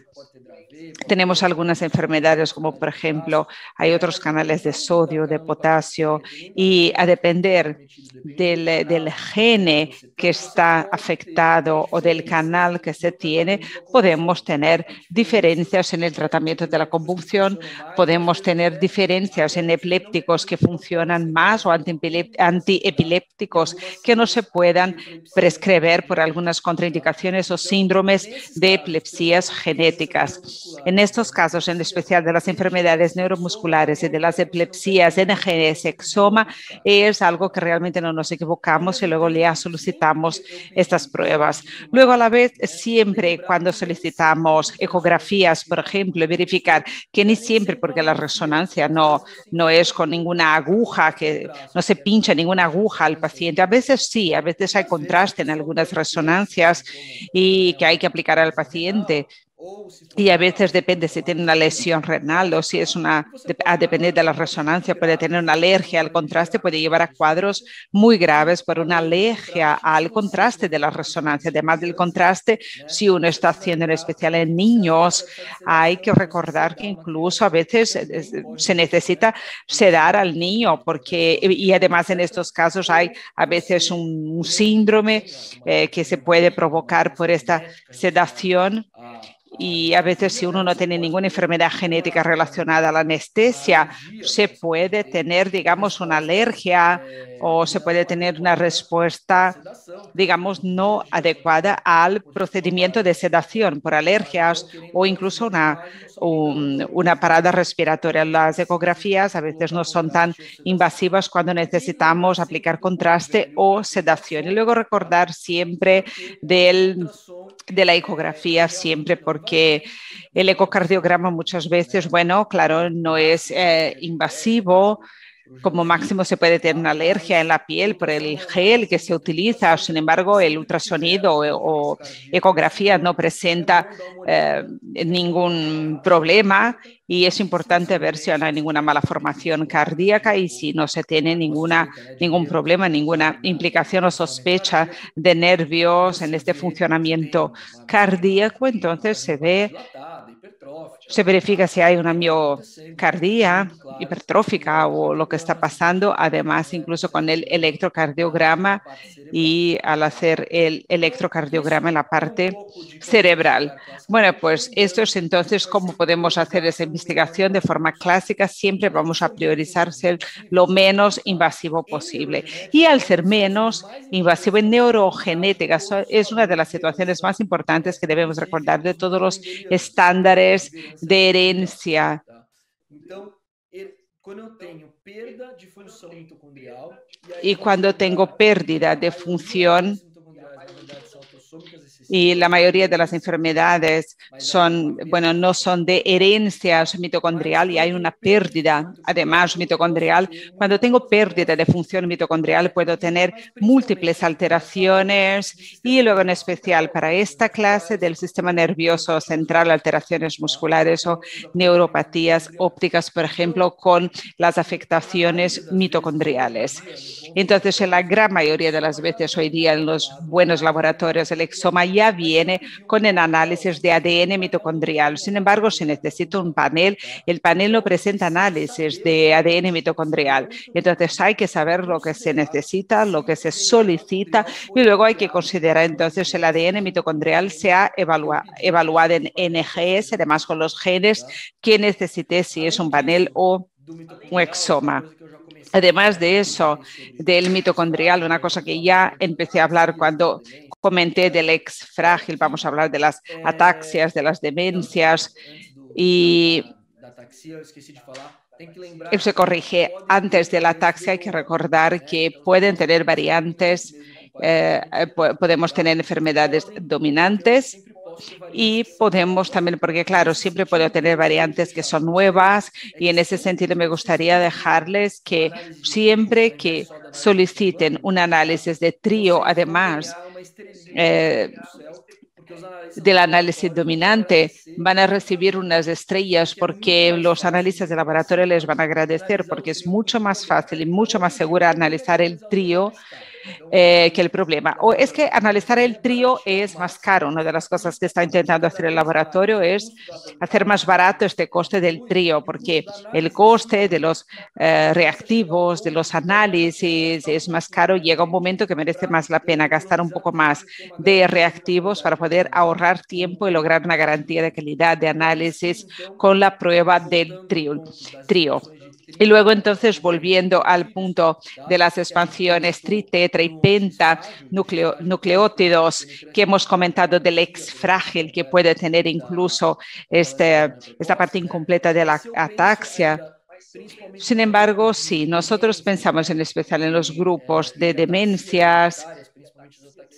Speaker 3: tenemos algunas enfermedades como por ejemplo hay otros canales de sodio, de potasio y a depender del gene que está afectado o del canal que se tiene, podemos tener diferencias en el tratamiento de la convulsión, podemos tener diferencias en epilépticos que funcionan más o antiepilépticos que no se puedan prescribir por algunas contraindicaciones o síndromes de epilepsias genéticas. En estos casos, en especial de las enfermedades neuromusculares y de las epilepsias NGS exoma, es algo que realmente no nos equivocamos y luego le solicitamos estas pruebas. Luego, a la vez, siempre cuando solicitamos ecografías, por ejemplo, verificar que ni siempre, porque la resonancia no es con ninguna aguja, que no se pincha ninguna aguja al paciente. A veces sí, a veces hay contraste en algunas resonancias y que hay que aplicar al paciente. Y a veces depende si tiene una lesión renal o si es a depender de la resonancia, puede tener una alergia al contraste, puede llevar a cuadros muy graves por una alergia al contraste de la resonancia. Además del contraste, si uno está haciendo en especial en niños, hay que recordar que incluso a veces se necesita sedar al niño y además en estos casos hay a veces un síndrome que se puede provocar por esta sedación. Y a veces si uno no tiene ninguna enfermedad genética relacionada a la anestesia, se puede tener, digamos, una alergia o se puede tener una respuesta digamos, no adecuada al procedimiento de sedación por alergias o incluso una parada respiratoria. Las ecografías a veces no son tan invasivas cuando necesitamos aplicar contraste o sedación. Y luego recordar siempre de la ecografía, siempre, porque el ecocardiograma muchas veces, bueno, claro, no es invasivo. Como máximo se puede tener una alergia en la piel por el gel que se utiliza. Sin embargo, el ultrasonido o ecografía no presenta ningún problema y es importante ver si no hay ninguna malformación cardíaca y si no se tiene ningún problema, ninguna implicación o sospecha de nervios en este funcionamiento cardíaco. Entonces se verifica si hay una miocardia hipertrófica o lo que está pasando, además incluso con el electrocardiograma y al hacer el electrocardiograma en la parte cerebral. Bueno, pues esto es entonces cómo podemos hacer esa investigación de forma clásica. Siempre vamos a priorizar ser lo menos invasivo posible. Y al ser menos invasivo en neurogenética, es una de las situaciones más importantes que debemos recordar de todos los estándares de herencia. Y cuando tengo pérdida de función, y la mayoría de las enfermedades no son de herencia mitocondrial y hay una pérdida, además, mitocondrial. Cuando tengo pérdida de función mitocondrial, puedo tener múltiples alteraciones y luego en especial para esta clase del sistema nervioso central, alteraciones musculares o neuropatías ópticas, por ejemplo, con las afectaciones mitocondriales. Entonces, en la gran mayoría de las veces hoy día en los buenos laboratorios, el exoma ya viene con el análisis de ADN mitocondrial. Sin embargo, si necesito un panel, el panel no presenta análisis de ADN mitocondrial. Entonces, hay que saber lo que se necesita, lo que se solicita y luego hay que considerar entonces el ADN mitocondrial se ha evaluado en NGS, además con los genes que necesite, si es un panel o un exoma. Además de eso, del mitocondrial, una cosa que ya empecé a hablar cuando comenté del ex frágil, vamos a hablar de las ataxias, de las demencias y se corrige antes de la ataxia. Hay que recordar que pueden tener variantes, podemos tener enfermedades dominantes. Y podemos también, porque claro, siempre puedo tener variantes que son nuevas y en ese sentido me gustaría dejarles que siempre que soliciten un análisis de trío, además del análisis dominante, van a recibir unas estrellas porque los análisis de laboratorio les van a agradecer porque es mucho más fácil y mucho más seguro analizar el trío que el problema. O es que analizar el trío es más caro. Una de las cosas que está intentando hacer el laboratorio es hacer más barato este coste del trío, porque el coste de los reactivos, de los análisis es más caro. Llega un momento que merece más la pena gastar un poco más de reactivos para poder ahorrar tiempo y lograr una garantía de calidad de análisis con la prueba del trío. Y luego entonces volviendo al punto de las expansiones tri, tetra y penta nucleótidos que hemos comentado del ex frágil que puede tener incluso esta parte incompleta de la ataxia. Sin embargo, si nosotros pensamos en especial en los grupos de demencias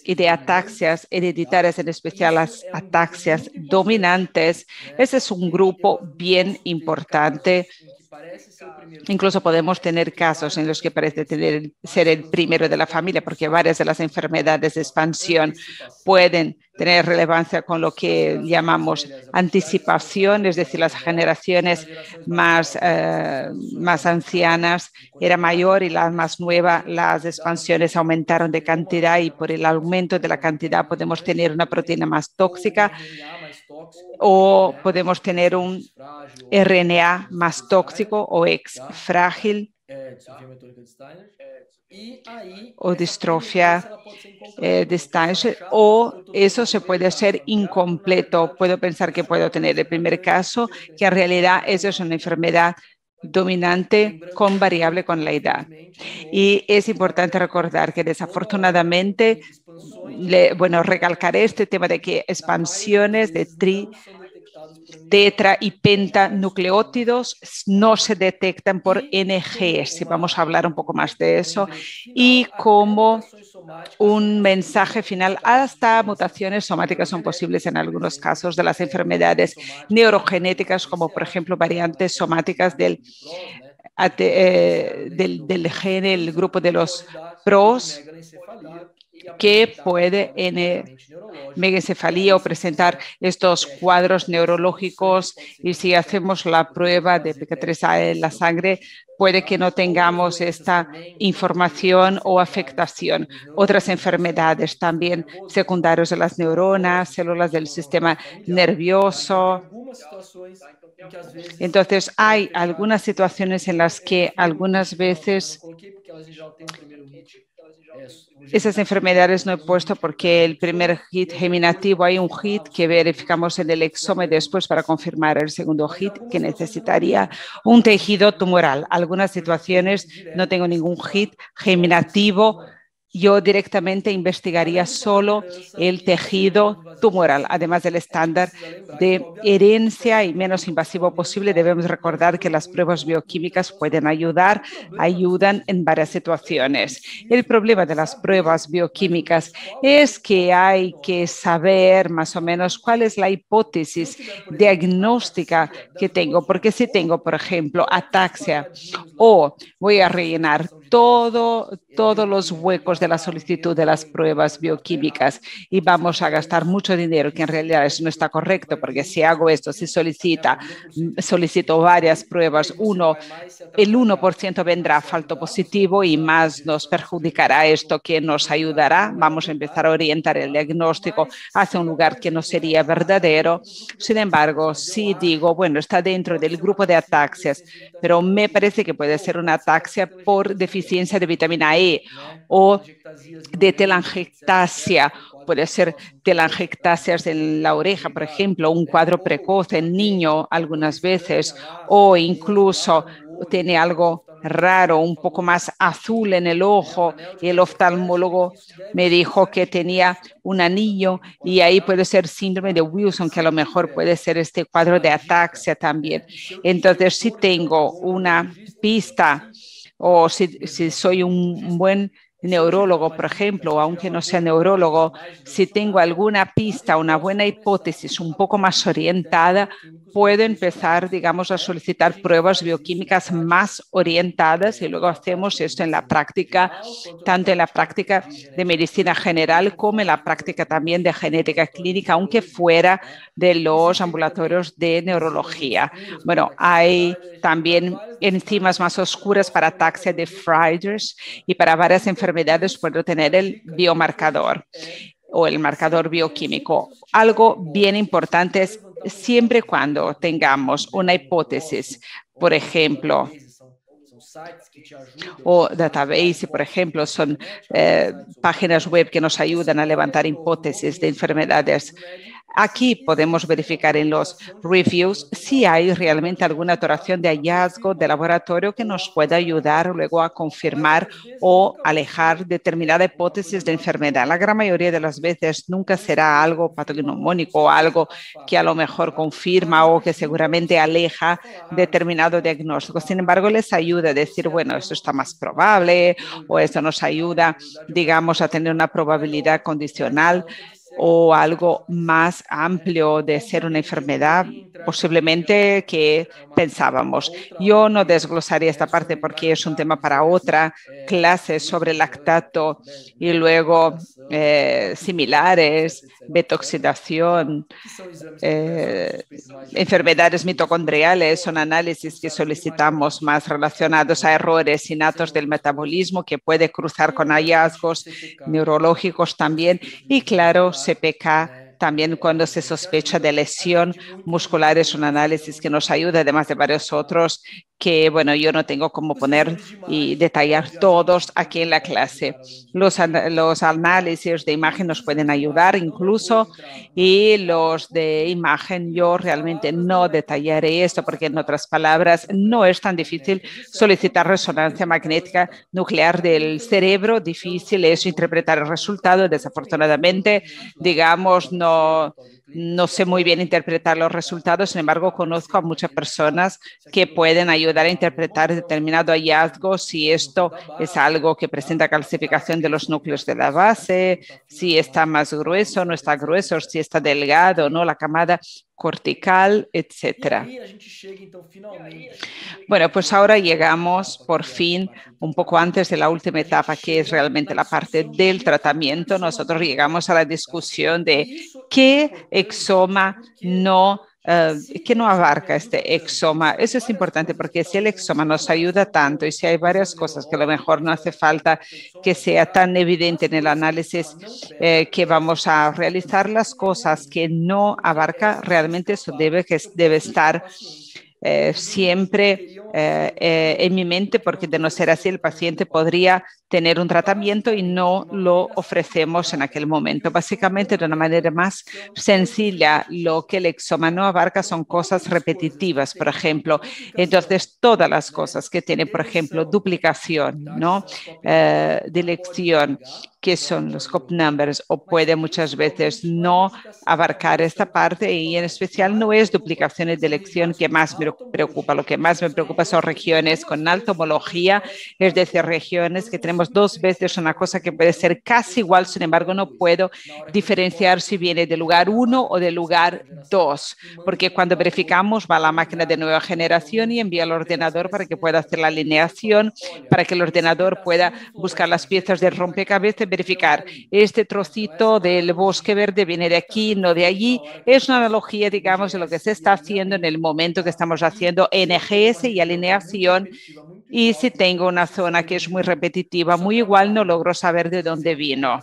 Speaker 3: y de ataxias hereditarias, en especial las ataxias dominantes, ese es un grupo bien importante. Incluso podemos tener casos en los que parece ser el primero de la familia, porque varias de las enfermedades de expansión pueden tener relevancia con lo que llamamos anticipación, es decir, las generaciones más ancianas era mayor y las más nuevas, las expansiones aumentaron de cantidad y por el aumento de la cantidad podemos tener una proteína más tóxica o podemos tener un RNA más tóxico o ex frágil o distrofia de Steinsch, o eso se puede ser incompleto. Puedo pensar que puedo tener el primer caso, que en realidad eso es una enfermedad dominante con variable con la edad. Y es importante recordar que desafortunadamente, recalcaré este tema de que expansiones de tetra y pentanucleótidos no se detectan por NGS. Vamos a hablar un poco más de eso y cómo un mensaje final, hasta mutaciones somáticas son posibles en algunos casos de las enfermedades neurogenéticas, como por ejemplo variantes somáticas del gen, el grupo de los PROS, que puede en megaencefalía o presentar estos cuadros neurológicos, y si hacemos la prueba de PK3A en la sangre, puede que no tengamos esta información o afectación. Otras enfermedades también secundarias de las neuronas, células del sistema nervioso. Entonces, hay algunas situaciones en las que algunas veces esas enfermedades no he puesto porque el primer hit geminativo, hay un hit que verificamos en el exoma y después para confirmar el segundo hit que necesitaría un tejido tumoral. Algunas situaciones no tengo ningún hit geminativo. Yo directamente investigaría solo el tejido tumoral, además del estándar de herencia y menos invasivo posible. Debemos recordar que las pruebas bioquímicas pueden ayudan en varias situaciones. El problema de las pruebas bioquímicas es que hay que saber más o menos cuál es la hipótesis diagnóstica que tengo, porque si tengo, por ejemplo, ataxia o voy a rellenar todos los huecos de la solicitud de las pruebas bioquímicas y vamos a gastar mucho dinero, que en realidad eso no está correcto, porque si hago esto, si solicito varias pruebas, el 1% vendrá falto positivo y más nos perjudicará esto que nos ayudará. Vamos a empezar a orientar el diagnóstico hacia un lugar que no sería verdadero. Sin embargo, si digo, bueno, está dentro del grupo de ataxias, pero me parece que puede ser una ataxia por deficiencia de vitamina E o de telangiectasia, puede ser telangiectasias en la oreja, por ejemplo, un cuadro precoz en niño algunas veces, o incluso tiene algo raro, un poco más azul en el ojo, y el oftalmólogo me dijo que tenía un anillo y ahí puede ser síndrome de Wilson, que a lo mejor puede ser este cuadro de ataxia también. Entonces, si tengo una pista o si soy un buen neurólogo, por ejemplo, o aunque no sea neurólogo, si tengo alguna pista, una buena hipótesis un poco más orientada, puedo empezar, digamos, a solicitar pruebas bioquímicas más orientadas y luego hacemos esto en la práctica, tanto en la práctica de medicina general como en la práctica también de genética clínica, aunque fuera de los ambulatorios de neurología. Bueno, hay también enzimas más oscuras para ataxia de Friedreich y para varias enfermedades puedo tener el biomarcador o el marcador bioquímico. Algo bien importante es siempre cuando tengamos una hipótesis, por ejemplo, o database, por ejemplo, son páginas web que nos ayudan a levantar hipótesis de enfermedades. Aquí podemos verificar en los reviews si hay realmente alguna alteración de hallazgo de laboratorio que nos pueda ayudar luego a confirmar o alejar determinada hipótesis de enfermedad. La gran mayoría de las veces nunca será algo patognomónico o algo que a lo mejor confirma o que seguramente aleja determinado diagnóstico. Sin embargo, les ayuda a decir, bueno, esto está más probable o esto nos ayuda, digamos, a tener una probabilidad condicional o algo más amplio de ser una enfermedad posiblemente que pensábamos. Yo no desglosaría esta parte porque es un tema para otra clase sobre lactato y luego similares, beta-oxidación, enfermedades mitocondriales, son análisis que solicitamos más relacionados a errores innatos del metabolismo que puede cruzar con hallazgos neurológicos también y claro, CPK también cuando se sospecha de lesión muscular es un análisis que nos ayuda, además de varios otros que, bueno, yo no tengo cómo poner y detallar todos aquí en la clase. Los análisis de imagen nos pueden ayudar incluso, y los de imagen yo realmente no detallaré esto porque, en otras palabras, no es tan difícil solicitar resonancia magnética nuclear del cerebro. Difícil es interpretar el resultado. Desafortunadamente, digamos, no sé muy bien interpretar los resultados. Sin embargo, conozco a muchas personas que pueden ayudar a interpretar determinado hallazgo, si esto es algo que presenta calcificación de los núcleos de la base, si está más grueso, no está grueso, si está delgado, no, la camada cortical, etcétera. Bueno, pues ahora llegamos por fin, un poco antes de la última etapa, que es realmente la parte del tratamiento. Nosotros llegamos a la discusión de qué exoma que no abarca este exoma. Eso es importante, porque si el exoma nos ayuda tanto y si hay varias cosas que a lo mejor no hace falta que sea tan evidente en el análisis que vamos a realizar, las cosas que no abarca, realmente eso debe estar siempre en mi mente, porque de no ser así el paciente podría tener un tratamiento y no lo ofrecemos en aquel momento. Básicamente, de una manera más sencilla, lo que el exoma no abarca son cosas repetitivas, por ejemplo. Entonces, todas las cosas que tienen, por ejemplo, duplicación, ¿no? Dilección, que son los cop numbers, o puede muchas veces no abarcar esta parte, y en especial no es duplicación y dilección que más me preocupa. Lo que más me preocupa son regiones con alta homología, es decir, regiones que tenemos dos veces una cosa que puede ser casi igual, sin embargo no puedo diferenciar si viene del lugar 1 o del lugar 2, porque cuando verificamos va a la máquina de nueva generación y envía al ordenador para que pueda hacer la alineación, para que el ordenador pueda buscar las piezas del rompecabezas, verificar este trocito del bosque verde viene de aquí, no de allí. Es una analogía, digamos, de lo que se está haciendo en el momento que estamos haciendo NGS y alineación. Y si tengo una zona que es muy repetitiva, muy igual, no logro saber de dónde vino.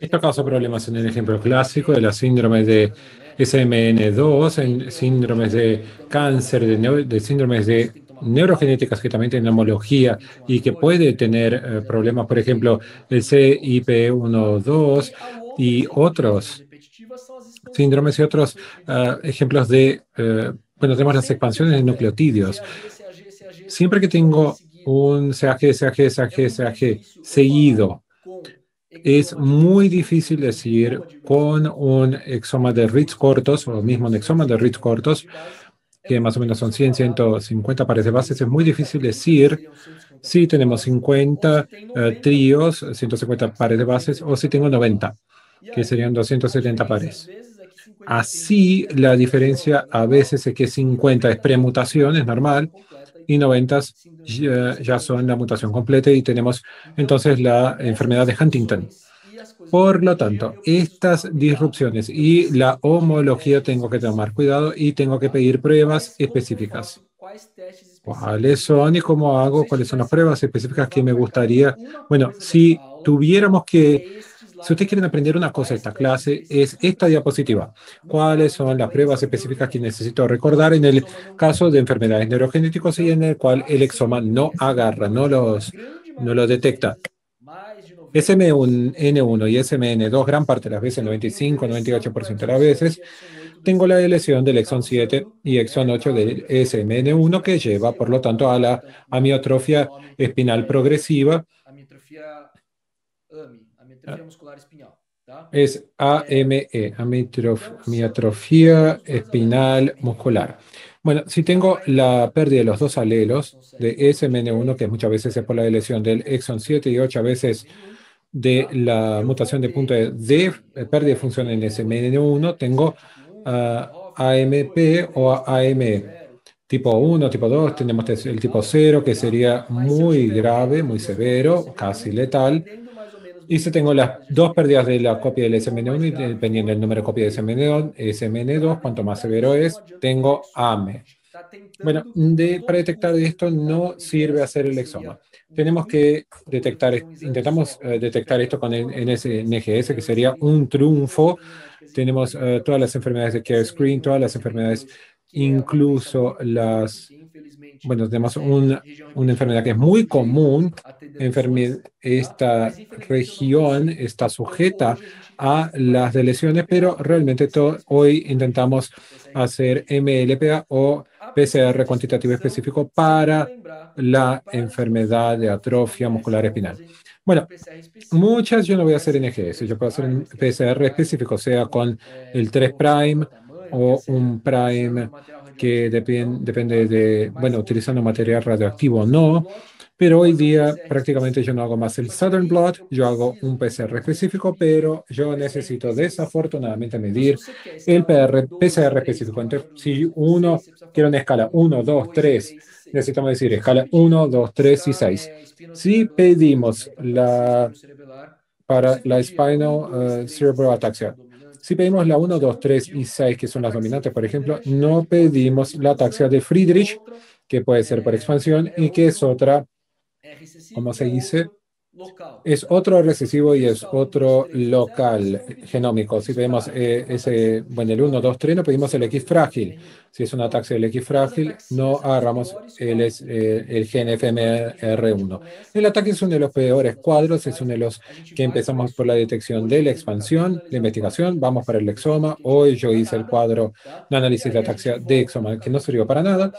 Speaker 1: Esto causa problemas en el ejemplo clásico de las síndromes de SMN2, en síndromes de cáncer, de síndromes de neurogenéticas que también tienen homología y que puede tener problemas, por ejemplo, el CIP12 y otros síndromes y otros ejemplos de, bueno, tenemos las expansiones de nucleotídeos. Siempre que tengo un CAG, CAG, CAG, CAG seguido, es muy difícil decir con un exoma de Ritz-Cortos, o mismo un exoma de Ritz-Cortos, que más o menos son 100, 150 pares de bases, es muy difícil decir si tenemos 50 tríos, 150 pares de bases, o si tengo 90, que serían 270 pares. Así, la diferencia a veces es que 50 es premutación, es normal, y 90 ya son la mutación completa, y tenemos entonces la enfermedad de Huntington. Por lo tanto, estas disrupciones y la homología tengo que tomar cuidado y tengo que pedir pruebas específicas. ¿Cuáles son y cómo hago? ¿Cuáles son las pruebas específicas que me gustaría? Bueno, si ustedes quieren aprender una cosa de esta clase, es esta diapositiva. ¿Cuáles son las pruebas específicas que necesito recordar en el caso de enfermedades neurogenéticas y en el cual el exoma no agarra, no lo detecta? SMN1 y SMN2, gran parte de las veces, 95-98% de las veces, tengo la lesión del exón 7 y exón 8 del SMN1, que lleva, por lo tanto, a la amiotrofia espinal progresiva. Es AME, amitrofia espinal muscular. Bueno, si tengo la pérdida de los dos alelos de SMN1, que muchas veces es por la lesión del exón 7 y 8 veces de la mutación de punto de pérdida de función en SMN1, tengo AMP o AME. Tipo 1, tipo 2, tenemos el tipo 0, que sería muy grave, muy severo, casi letal. Y si tengo las dos pérdidas de la copia del SMN1, y dependiendo del número de copias de SMN2, cuanto más severo es, tengo AME. Bueno, para detectar esto no sirve hacer el exoma. Tenemos que intentamos detectar esto con el NGS, que sería un triunfo. Tenemos todas las enfermedades de Care Screen, todas las enfermedades incluso bueno, tenemos una enfermedad que es muy común. Esta región está sujeta a las lesiones, pero realmente hoy intentamos hacer MLPA o PCR cuantitativo específico para la enfermedad de atrofia muscular espinal. Bueno, muchas yo no voy a hacer NGS, yo puedo hacer un PCR específico, sea con el 3' o un prime que depende de, bueno, utilizando material radioactivo o no, pero hoy día prácticamente yo no hago más el Southern Blot, yo hago un PCR específico, pero yo necesito desafortunadamente medir el PCR específico. Entonces, si uno quiere una escala 1, 2, 3, necesitamos decir escala 1, 2, 3 y 6. Si pedimos para la spinal cerebral ataxia, si pedimos la 1, 2, 3 y 6, que son las dominantes, por ejemplo, no pedimos la ataxia de Friedrich, que puede ser por expansión y que es otra, ¿cómo se dice? Es otro recesivo y es otro local genómico. Si pedimos bueno, el 1, 2, 3, no pedimos el X frágil. Si es una ataxia del X frágil, no agarramos el GNFMR1. El ataque es uno de los peores cuadros, es uno de los que empezamos por la detección de la expansión, la investigación, vamos para el exoma. Hoy yo hice el cuadro de análisis de ataxia de exoma, que no sirvió para nada.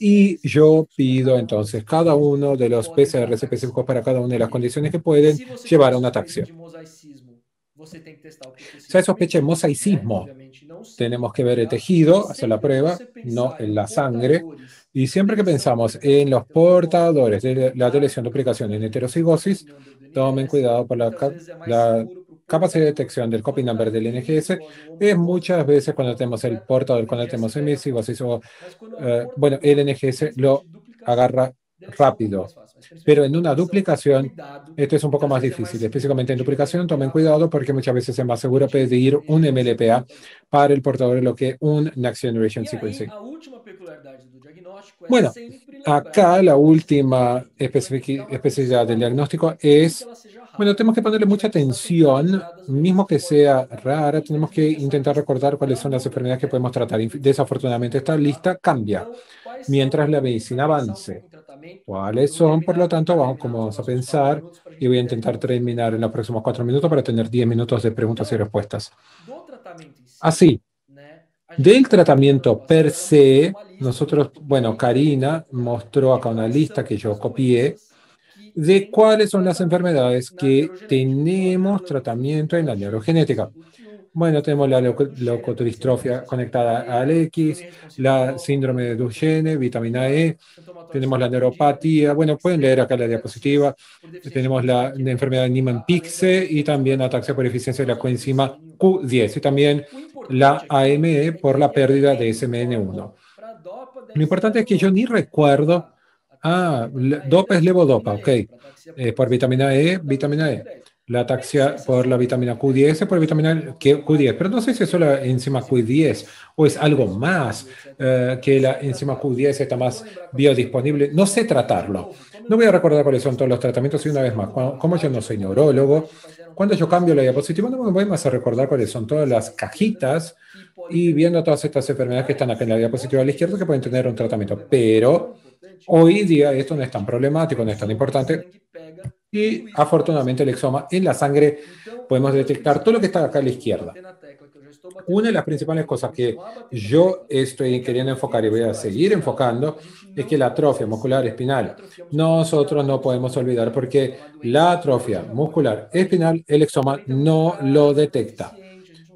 Speaker 1: Y yo pido entonces cada uno de los PCR específicos para cada una de las condiciones que pueden llevar a una ataxia. Si hay sospecha de mosaicismo, tenemos que ver el tejido, hacer la prueba, no en la sangre. Y siempre que pensamos en los portadores de la lesión duplicación en heterocigosis, tomen cuidado por la capacidad de detección del copy number del NGS. Es muchas veces cuando tenemos el portador, cuando tenemos hemicigosis o bueno, el NGS lo agarra rápido, pero en una duplicación esto es un poco más difícil. Específicamente en duplicación, tomen cuidado porque muchas veces es más seguro pedir un MLPA para el portador de lo que un Next Generation Sequencing. Bueno, acá la última especificidad del diagnóstico es, bueno, tenemos que ponerle mucha atención, mismo que sea rara, tenemos que intentar recordar cuáles son las enfermedades que podemos tratar. Desafortunadamente esta lista cambia mientras la medicina avance. ¿Cuáles son? Por lo tanto, vamos a pensar y voy a intentar terminar en los próximos 4 minutos para tener 10 minutos de preguntas y respuestas. Así, del tratamiento per se, nosotros, bueno, Karina mostró acá una lista que yo copié de cuáles son las enfermedades que tenemos tratamiento en la neurogenética. Bueno, tenemos la leucotristrofia conectada al X, la síndrome de Duchenne, vitamina E, tenemos la neuropatía, bueno, pueden leer acá la diapositiva, tenemos la enfermedad de Niemann-Pick y también ataxia por eficiencia de la coenzima Q10 y también la AME por la pérdida de SMN1. Lo importante es que yo ni recuerdo, DOPA es levodopa, ok, por vitamina E, vitamina E. La ataxia por la vitamina Q10 por vitamina Q10, pero no sé si es solo la enzima Q10 o es algo más que la enzima Q10 está más biodisponible. No sé tratarlo. No voy a recordar cuáles son todos los tratamientos y una vez más, como yo no soy neurólogo, cuando yo cambio la diapositiva no me voy más a recordar cuáles son todas las cajitas y viendo todas estas enfermedades que están acá en la diapositiva a la izquierda que pueden tener un tratamiento, pero hoy día esto no es tan problemático, no es tan importante. Y afortunadamente el exoma en la sangre podemos detectar todo lo que está acá a la izquierda. Una de las principales cosas que yo estoy queriendo enfocar y voy a seguir enfocando es que la atrofia muscular espinal, nosotros no podemos olvidar porque la atrofia muscular espinal, el exoma no lo detecta.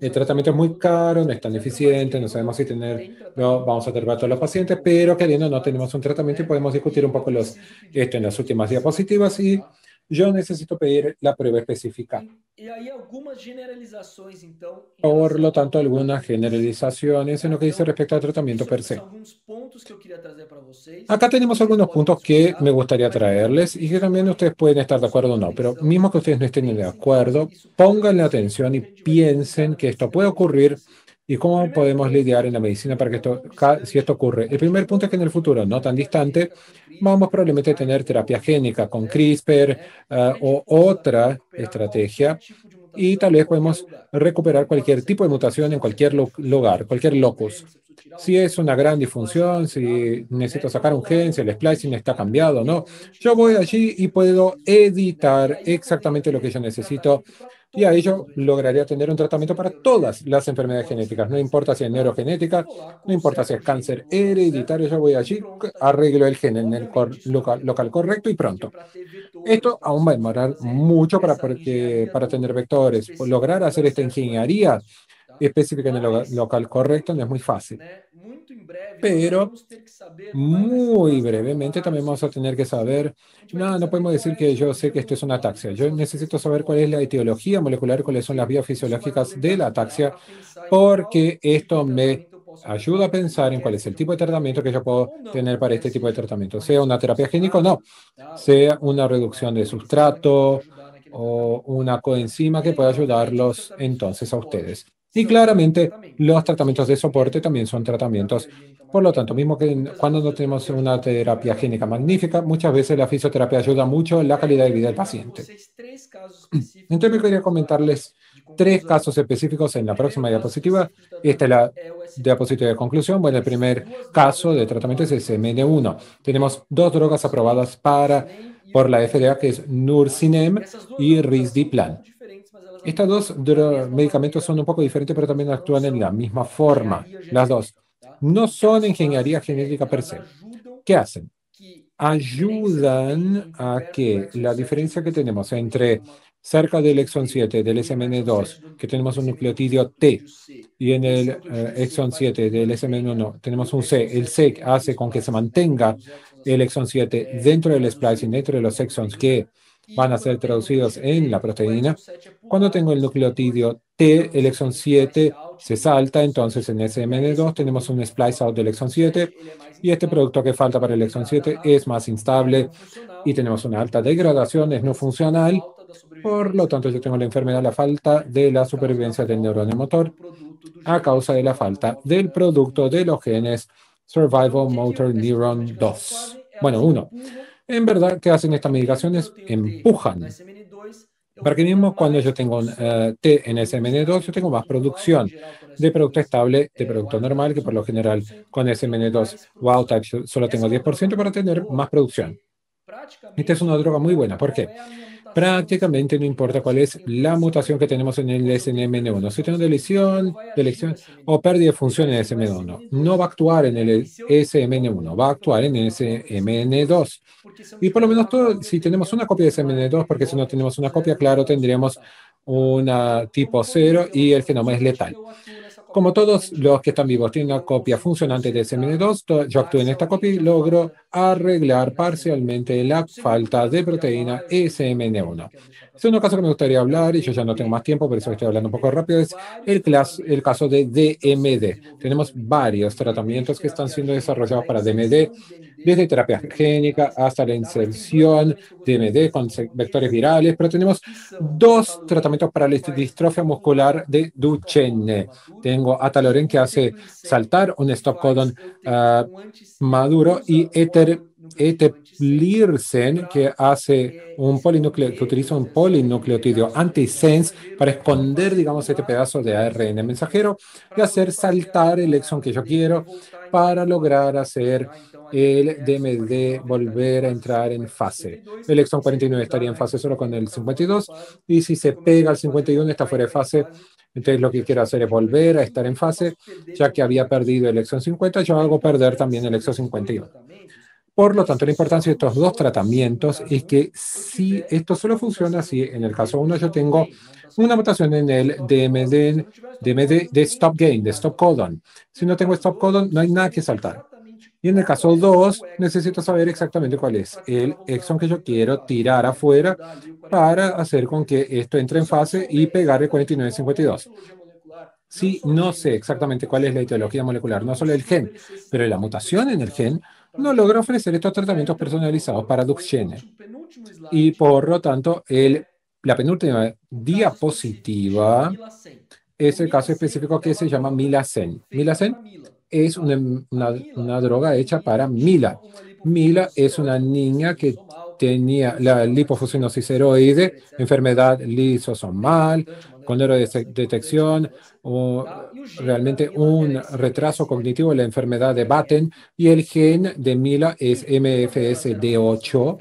Speaker 1: El tratamiento es muy caro, no es tan eficiente, no sabemos si vamos a tener para todos los pacientes, pero queriendo no tenemos un tratamiento y podemos discutir un poco esto en las últimas diapositivas y yo necesito pedir la prueba específica. Por lo tanto, algunas generalizaciones en lo que dice respecto al tratamiento per se. Acá tenemos algunos puntos que me gustaría traerles y que también ustedes pueden estar de acuerdo o no, pero mismo que ustedes no estén de acuerdo, pónganle atención y piensen que esto puede ocurrir y cómo podemos lidiar en la medicina para que si esto ocurre. El primer punto es que en el futuro, no tan distante, vamos probablemente a tener terapia génica con CRISPR o otra estrategia y tal vez podemos recuperar cualquier tipo de mutación en cualquier lugar, cualquier locus. Si es una gran disfunción, si necesito sacar un gen, si el splicing está cambiado o no, yo voy allí y puedo editar exactamente lo que yo necesito y a ello lograría tener un tratamiento para todas las enfermedades genéticas. No importa si es neurogenética, no importa si es cáncer hereditario, yo voy allí, arreglo el gen en el local correcto y pronto. Esto aún va a demorar mucho para tener vectores. Lograr hacer esta ingeniería específica en el local correcto no es muy fácil. Pero muy brevemente también vamos a tener que saber, no podemos decir que yo sé que esto es una ataxia. Yo necesito saber cuál es la etiología molecular, cuáles son las vías fisiológicas de la ataxia, porque esto me ayuda a pensar en cuál es el tipo de tratamiento que yo puedo tener para este tipo de tratamiento. Sea una terapia génica o no, sea una reducción de sustrato o una coenzima que pueda ayudarlos entonces a ustedes. Y claramente los tratamientos de soporte también son tratamientos. Por lo tanto, mismo que cuando no tenemos una terapia génica magnífica, muchas veces la fisioterapia ayuda mucho en la calidad de vida del paciente. Entonces me quería comentarles 3 casos específicos en la próxima diapositiva. Esta es la diapositiva de conclusión. Bueno, el primer caso de tratamiento es SMN1. Tenemos 2 drogas aprobadas por la FDA, que es Nurcinem y Risdiplam. Estos 2 medicamentos son un poco diferentes, pero también actúan en la misma forma. Las dos no son ingeniería genética per se. ¿Qué hacen? Ayudan a que la diferencia que tenemos entre cerca del exón 7 del SMN2, que tenemos un nucleotidio T, y en el exón 7 del SMN1 tenemos un C. El C hace con que se mantenga el exón 7 dentro del splicing, dentro de los exons que van a ser traducidos en la proteína. Cuando tengo el nucleotidio T, el exón 7 se salta, entonces en SMN2 tenemos un splice out del exón 7 y este producto que falta para el exón 7 es más instable y tenemos una alta degradación, es no funcional. Por lo tanto, yo tengo la enfermedad, la falta de la supervivencia del neurona motor a causa de la falta del producto de los genes Survival Motor Neuron 2. Bueno, 1. En verdad, ¿qué hacen estas medicaciones? Empujan. Para que mismo cuando yo tengo un T en SMN2, yo tengo más producción de producto estable, de producto normal, que por lo general con SMN2 wild type solo tengo 10% para tener más producción. Esta es una droga muy buena. ¿Por qué? Prácticamente no importa cuál es la mutación que tenemos en el SMN1. Si tengo deleción o pérdida de función en SMN1, no va a actuar en el SMN1, va a actuar en el SMN2. Y por lo menos si tenemos una copia de SMN2, porque si no tenemos una copia, claro, tendríamos una tipo 0 y el genoma es letal. Como todos los que están vivos tienen una copia funcionante de SMN2, yo actúo en esta copia y logro arreglar parcialmente la falta de proteína SMN1. Es un caso que me gustaría hablar y yo ya no tengo más tiempo, por eso estoy hablando un poco rápido, es el caso de DMD. Tenemos varios tratamientos que están siendo desarrollados para DMD, desde terapia génica hasta la inserción DMD con vectores virales, pero tenemos 2 tratamientos para la distrofia muscular de Duchenne. Tengo Ataloren, que hace saltar un stop codon maduro, y Eteplirsen, que utiliza un polinucleotidio antisense para esconder, digamos, este pedazo de ARN mensajero y hacer saltar el exón que yo quiero para lograr hacer el DMD volver a entrar en fase. El exón 49 estaría en fase solo con el 52 y si se pega al 51 está fuera de fase. Entonces lo que quiero hacer es volver a estar en fase, ya que había perdido el exón 50, yo hago perder también el exón 51. Por lo tanto, la importancia de estos 2 tratamientos es que si esto solo funciona si en el caso 1 yo tengo una mutación en el DMD de stop gain, de stop codon. Si no tengo stop codon, no hay nada que saltar. Y en el caso 2, necesito saber exactamente cuál es el exón que yo quiero tirar afuera para hacer con que esto entre en fase y pegar el 49-52. Si no sé exactamente cuál es la etiología molecular, no solo el gen, pero la mutación en el gen, no logro ofrecer estos tratamientos personalizados para Duchenne. Y por lo tanto, la penúltima diapositiva es el caso específico que se llama Milacen. Milacen es una droga hecha para Mila. Mila es una niña que tenía la lipofuscinosis esteroide, enfermedad lisosomal, con neurodetección, o realmente un retraso cognitivo, la enfermedad de Batten, y el gen de Mila es MFSD8.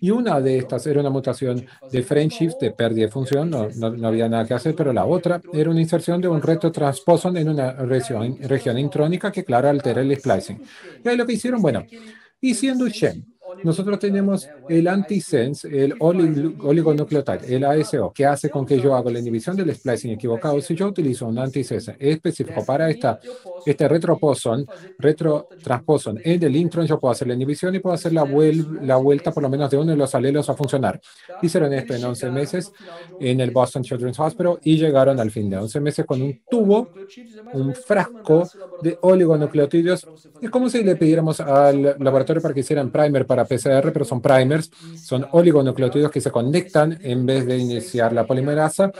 Speaker 1: Y una de estas era una mutación de frame shift, de pérdida de función, no había nada que hacer, pero la otra era una inserción de un retrotransposon en una región intrónica que, claro, altera el splicing. Y ahí lo que hicieron, bueno, hicieron Duchenne. Nosotros tenemos el antisense, el oligonucleotide, el ASO, que hace con que yo haga la inhibición del splicing equivocado. Si yo utilizo un antisense específico para este retrotransposon en el intron, yo puedo hacer la inhibición y puedo hacer la vuelta por lo menos de uno de los alelos a funcionar. Hicieron esto en 11 meses en el Boston Children's Hospital y llegaron al fin de 11 meses con un tubo, un frasco de oligonucleotidos. Es como si le pidiéramos al laboratorio para que hicieran primer para PCR, pero son primers, son oligonucleotidos que se conectan en vez de iniciar la polimerasa,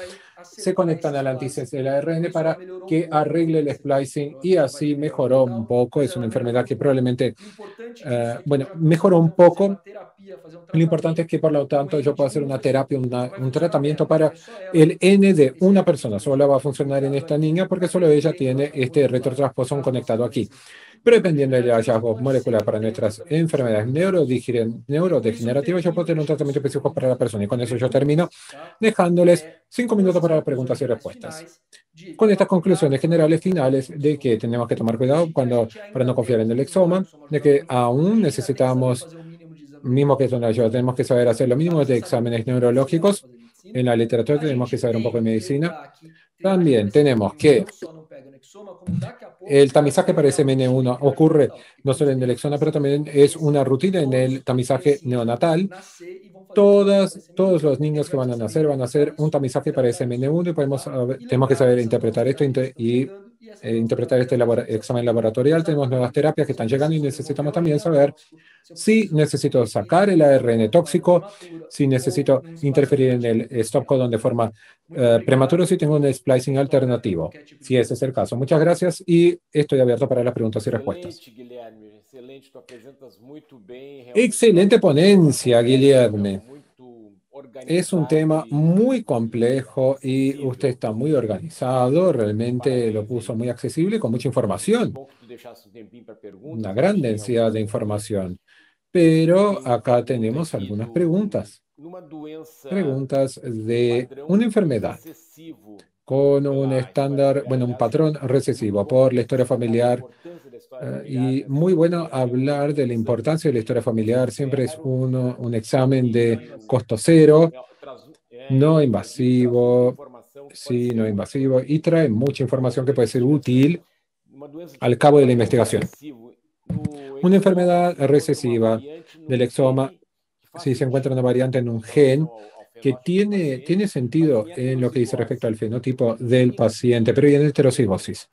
Speaker 1: se conectan al antísense del ARN para que arregle el splicing y así mejoró un poco. Es una enfermedad que probablemente, bueno, mejoró un poco. Lo importante es que, por lo tanto, yo puedo hacer una terapia, un tratamiento para el N de una persona. Solo va a funcionar en esta niña porque solo ella tiene este retrotransposón conectado aquí. Pero dependiendo del hallazgo molecular para nuestras enfermedades neurodegenerativas, yo puedo tener un tratamiento específico para la persona. Y con eso yo termino dejándoles 5 minutos para preguntas y respuestas. Con estas conclusiones generales finales de que tenemos que tomar cuidado para no confiar en el exoma, de que aún necesitamos, mismo que yo, tenemos que saber hacer lo mínimo de exámenes neurológicos. En la literatura tenemos que saber un poco de medicina. También tenemos que el tamizaje para SMN1 ocurre no solo en el exoma, pero también es una rutina en el tamizaje neonatal. Todos los niños que van a nacer van a hacer un tamizaje para SMN1 y tenemos que saber interpretar esto y interpretar este examen laboratorial. Tenemos nuevas terapias que están llegando y necesitamos también saber si necesito sacar el ARN tóxico, si necesito interferir en el stop codon de forma prematura, si tengo un splicing alternativo, si ese es el caso. Muchas gracias y estoy abierto para las preguntas y respuestas. Excelente ponencia, Guilherme. Es un tema muy complejo y usted está muy organizado, realmente lo puso muy accesible, con mucha información, una gran densidad de información. Pero acá tenemos algunas preguntas. Preguntas de una enfermedad con un estándar, bueno, un patrón recesivo por la historia familiar. Y muy bueno hablar de la importancia de la historia familiar. Siempre es un examen de costo cero, no invasivo, sí, no invasivo, y trae mucha información que puede ser útil al cabo de la investigación. Una enfermedad recesiva del exoma, si se encuentra una variante en un gen que tiene sentido en lo que dice respecto al fenotipo del paciente, pero y en heterocigosis.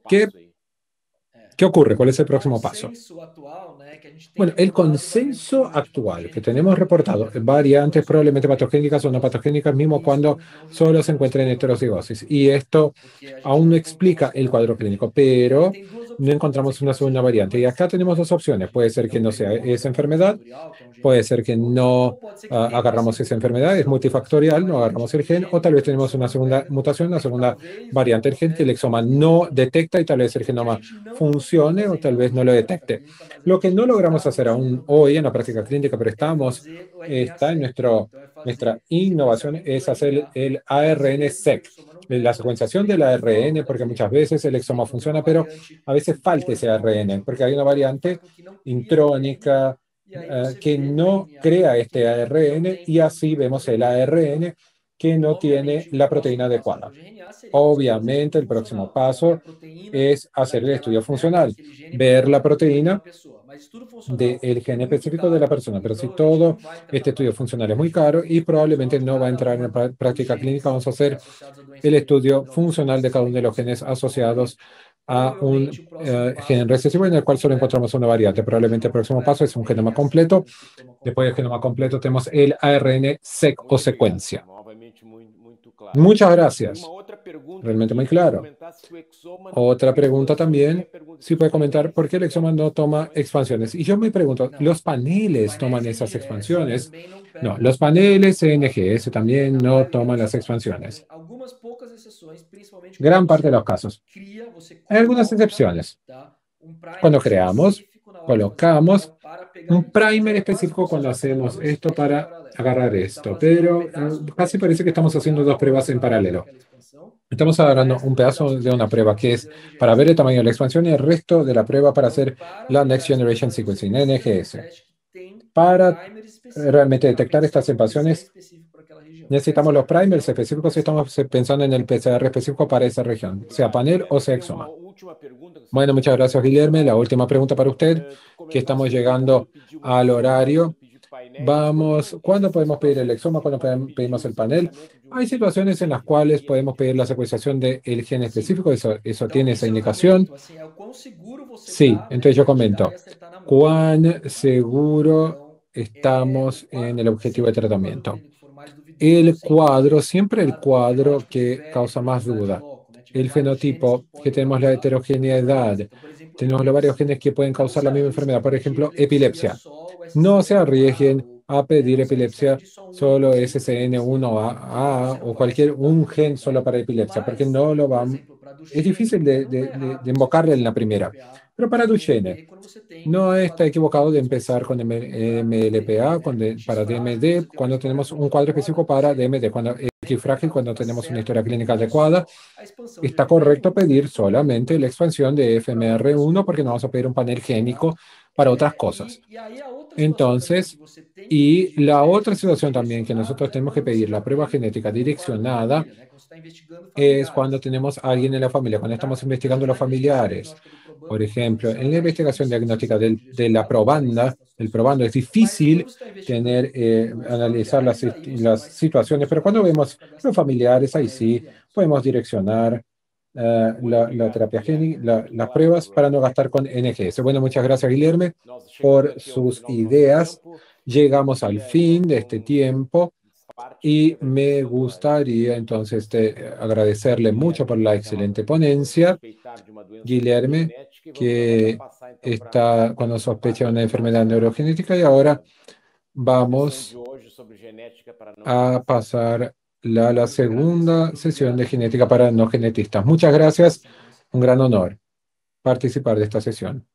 Speaker 1: ¿Qué ocurre? ¿Cuál es el próximo paso? Bueno, el consenso actual que tenemos reportado, variantes probablemente patogénicas o no patogénicas, mismo cuando solo se encuentra en heterocigosis. Y esto aún no explica el cuadro clínico, pero no encontramos una segunda variante. Y acá tenemos dos opciones. Puede ser que no sea esa enfermedad, puede ser que no agarramos esa enfermedad, es multifactorial, no agarramos el gen, o tal vez tenemos una segunda mutación, una segunda variante del gen que el exoma no detecta y tal vez el genoma funcione o tal vez no lo detecte. Lo que no logramos hacer aún hoy en la práctica clínica, pero está en nuestra innovación, es hacer el ARN-seq, la secuenciación del ARN, porque muchas veces el exoma funciona, pero a veces falta ese ARN, porque hay una variante intrónica que no crea este ARN y así vemos el ARN que no tiene la proteína adecuada. Obviamente, el próximo paso es hacer el estudio funcional, ver la proteína del gen específico de la persona. Pero si todo este estudio funcional es muy caro y probablemente no va a entrar en la práctica clínica, vamos a hacer el estudio funcional de cada uno de los genes asociados a un gen recesivo en el cual solo encontramos una variante. Probablemente el próximo paso es un genoma completo. Después del genoma completo tenemos el ARN-seq o secuencia. Muchas gracias. Realmente muy claro. Otra pregunta también, si puede comentar por qué el exoma no toma expansiones. Y yo me pregunto, ¿los paneles toman esas expansiones? No, los paneles NGS también no toman las expansiones. Gran parte de los casos. Hay algunas excepciones. Cuando creamos, colocamos un primer específico cuando hacemos esto para agarrar esto, pero casi parece que estamos haciendo dos pruebas en paralelo. Estamos agarrando un pedazo de una prueba que es para ver el tamaño de la expansión y el resto de la prueba para hacer la Next Generation Sequencing, NGS. Para realmente detectar estas expansiones, necesitamos los primers específicos y estamos pensando en el PCR específico para esa región, sea panel o sea exoma. Bueno, muchas gracias, Guilherme. La última pregunta para usted, que estamos llegando al horario. ¿Cuándo podemos pedir el exoma? ¿Cuándo pedimos el panel? Hay situaciones en las cuales podemos pedir la secuenciación del gen específico, eso tiene esa indicación. Sí, entonces yo comento, ¿cuán seguro estamos en el objetivo de tratamiento? Siempre el cuadro que causa más duda. El fenotipo, que tenemos la heterogeneidad, tenemos los varios genes que pueden causar la misma enfermedad, por ejemplo, epilepsia. No se arriesguen a pedir epilepsia solo SCN1A o un gen solo para epilepsia, porque no lo van. Es difícil de invocarle en la primera. Pero para Duchenne, no está equivocado de empezar con MLPA, para DMD, cuando tenemos un cuadro específico para DMD, cuando es frágil, cuando tenemos una historia clínica adecuada. Está correcto pedir solamente la expansión de FMR1 porque no vamos a pedir un panel génico para otras cosas. Entonces, y la otra situación también que nosotros tenemos que pedir la prueba genética direccionada es cuando tenemos a alguien en la familia, cuando estamos investigando los familiares. Por ejemplo, en la investigación diagnóstica de la probanda, el probando es difícil analizar las situaciones, pero cuando vemos los familiares, ahí sí podemos direccionar la terapia génica, las pruebas para no gastar con NGS. Bueno, muchas gracias, Guilherme, por sus ideas. Llegamos al fin de este tiempo y me gustaría entonces agradecerle mucho por la excelente ponencia, Guilherme, que está cuando sospecha una enfermedad neurogenética y ahora vamos a pasar la segunda sesión de genética para no genetistas. Muchas gracias, un gran honor participar de esta sesión.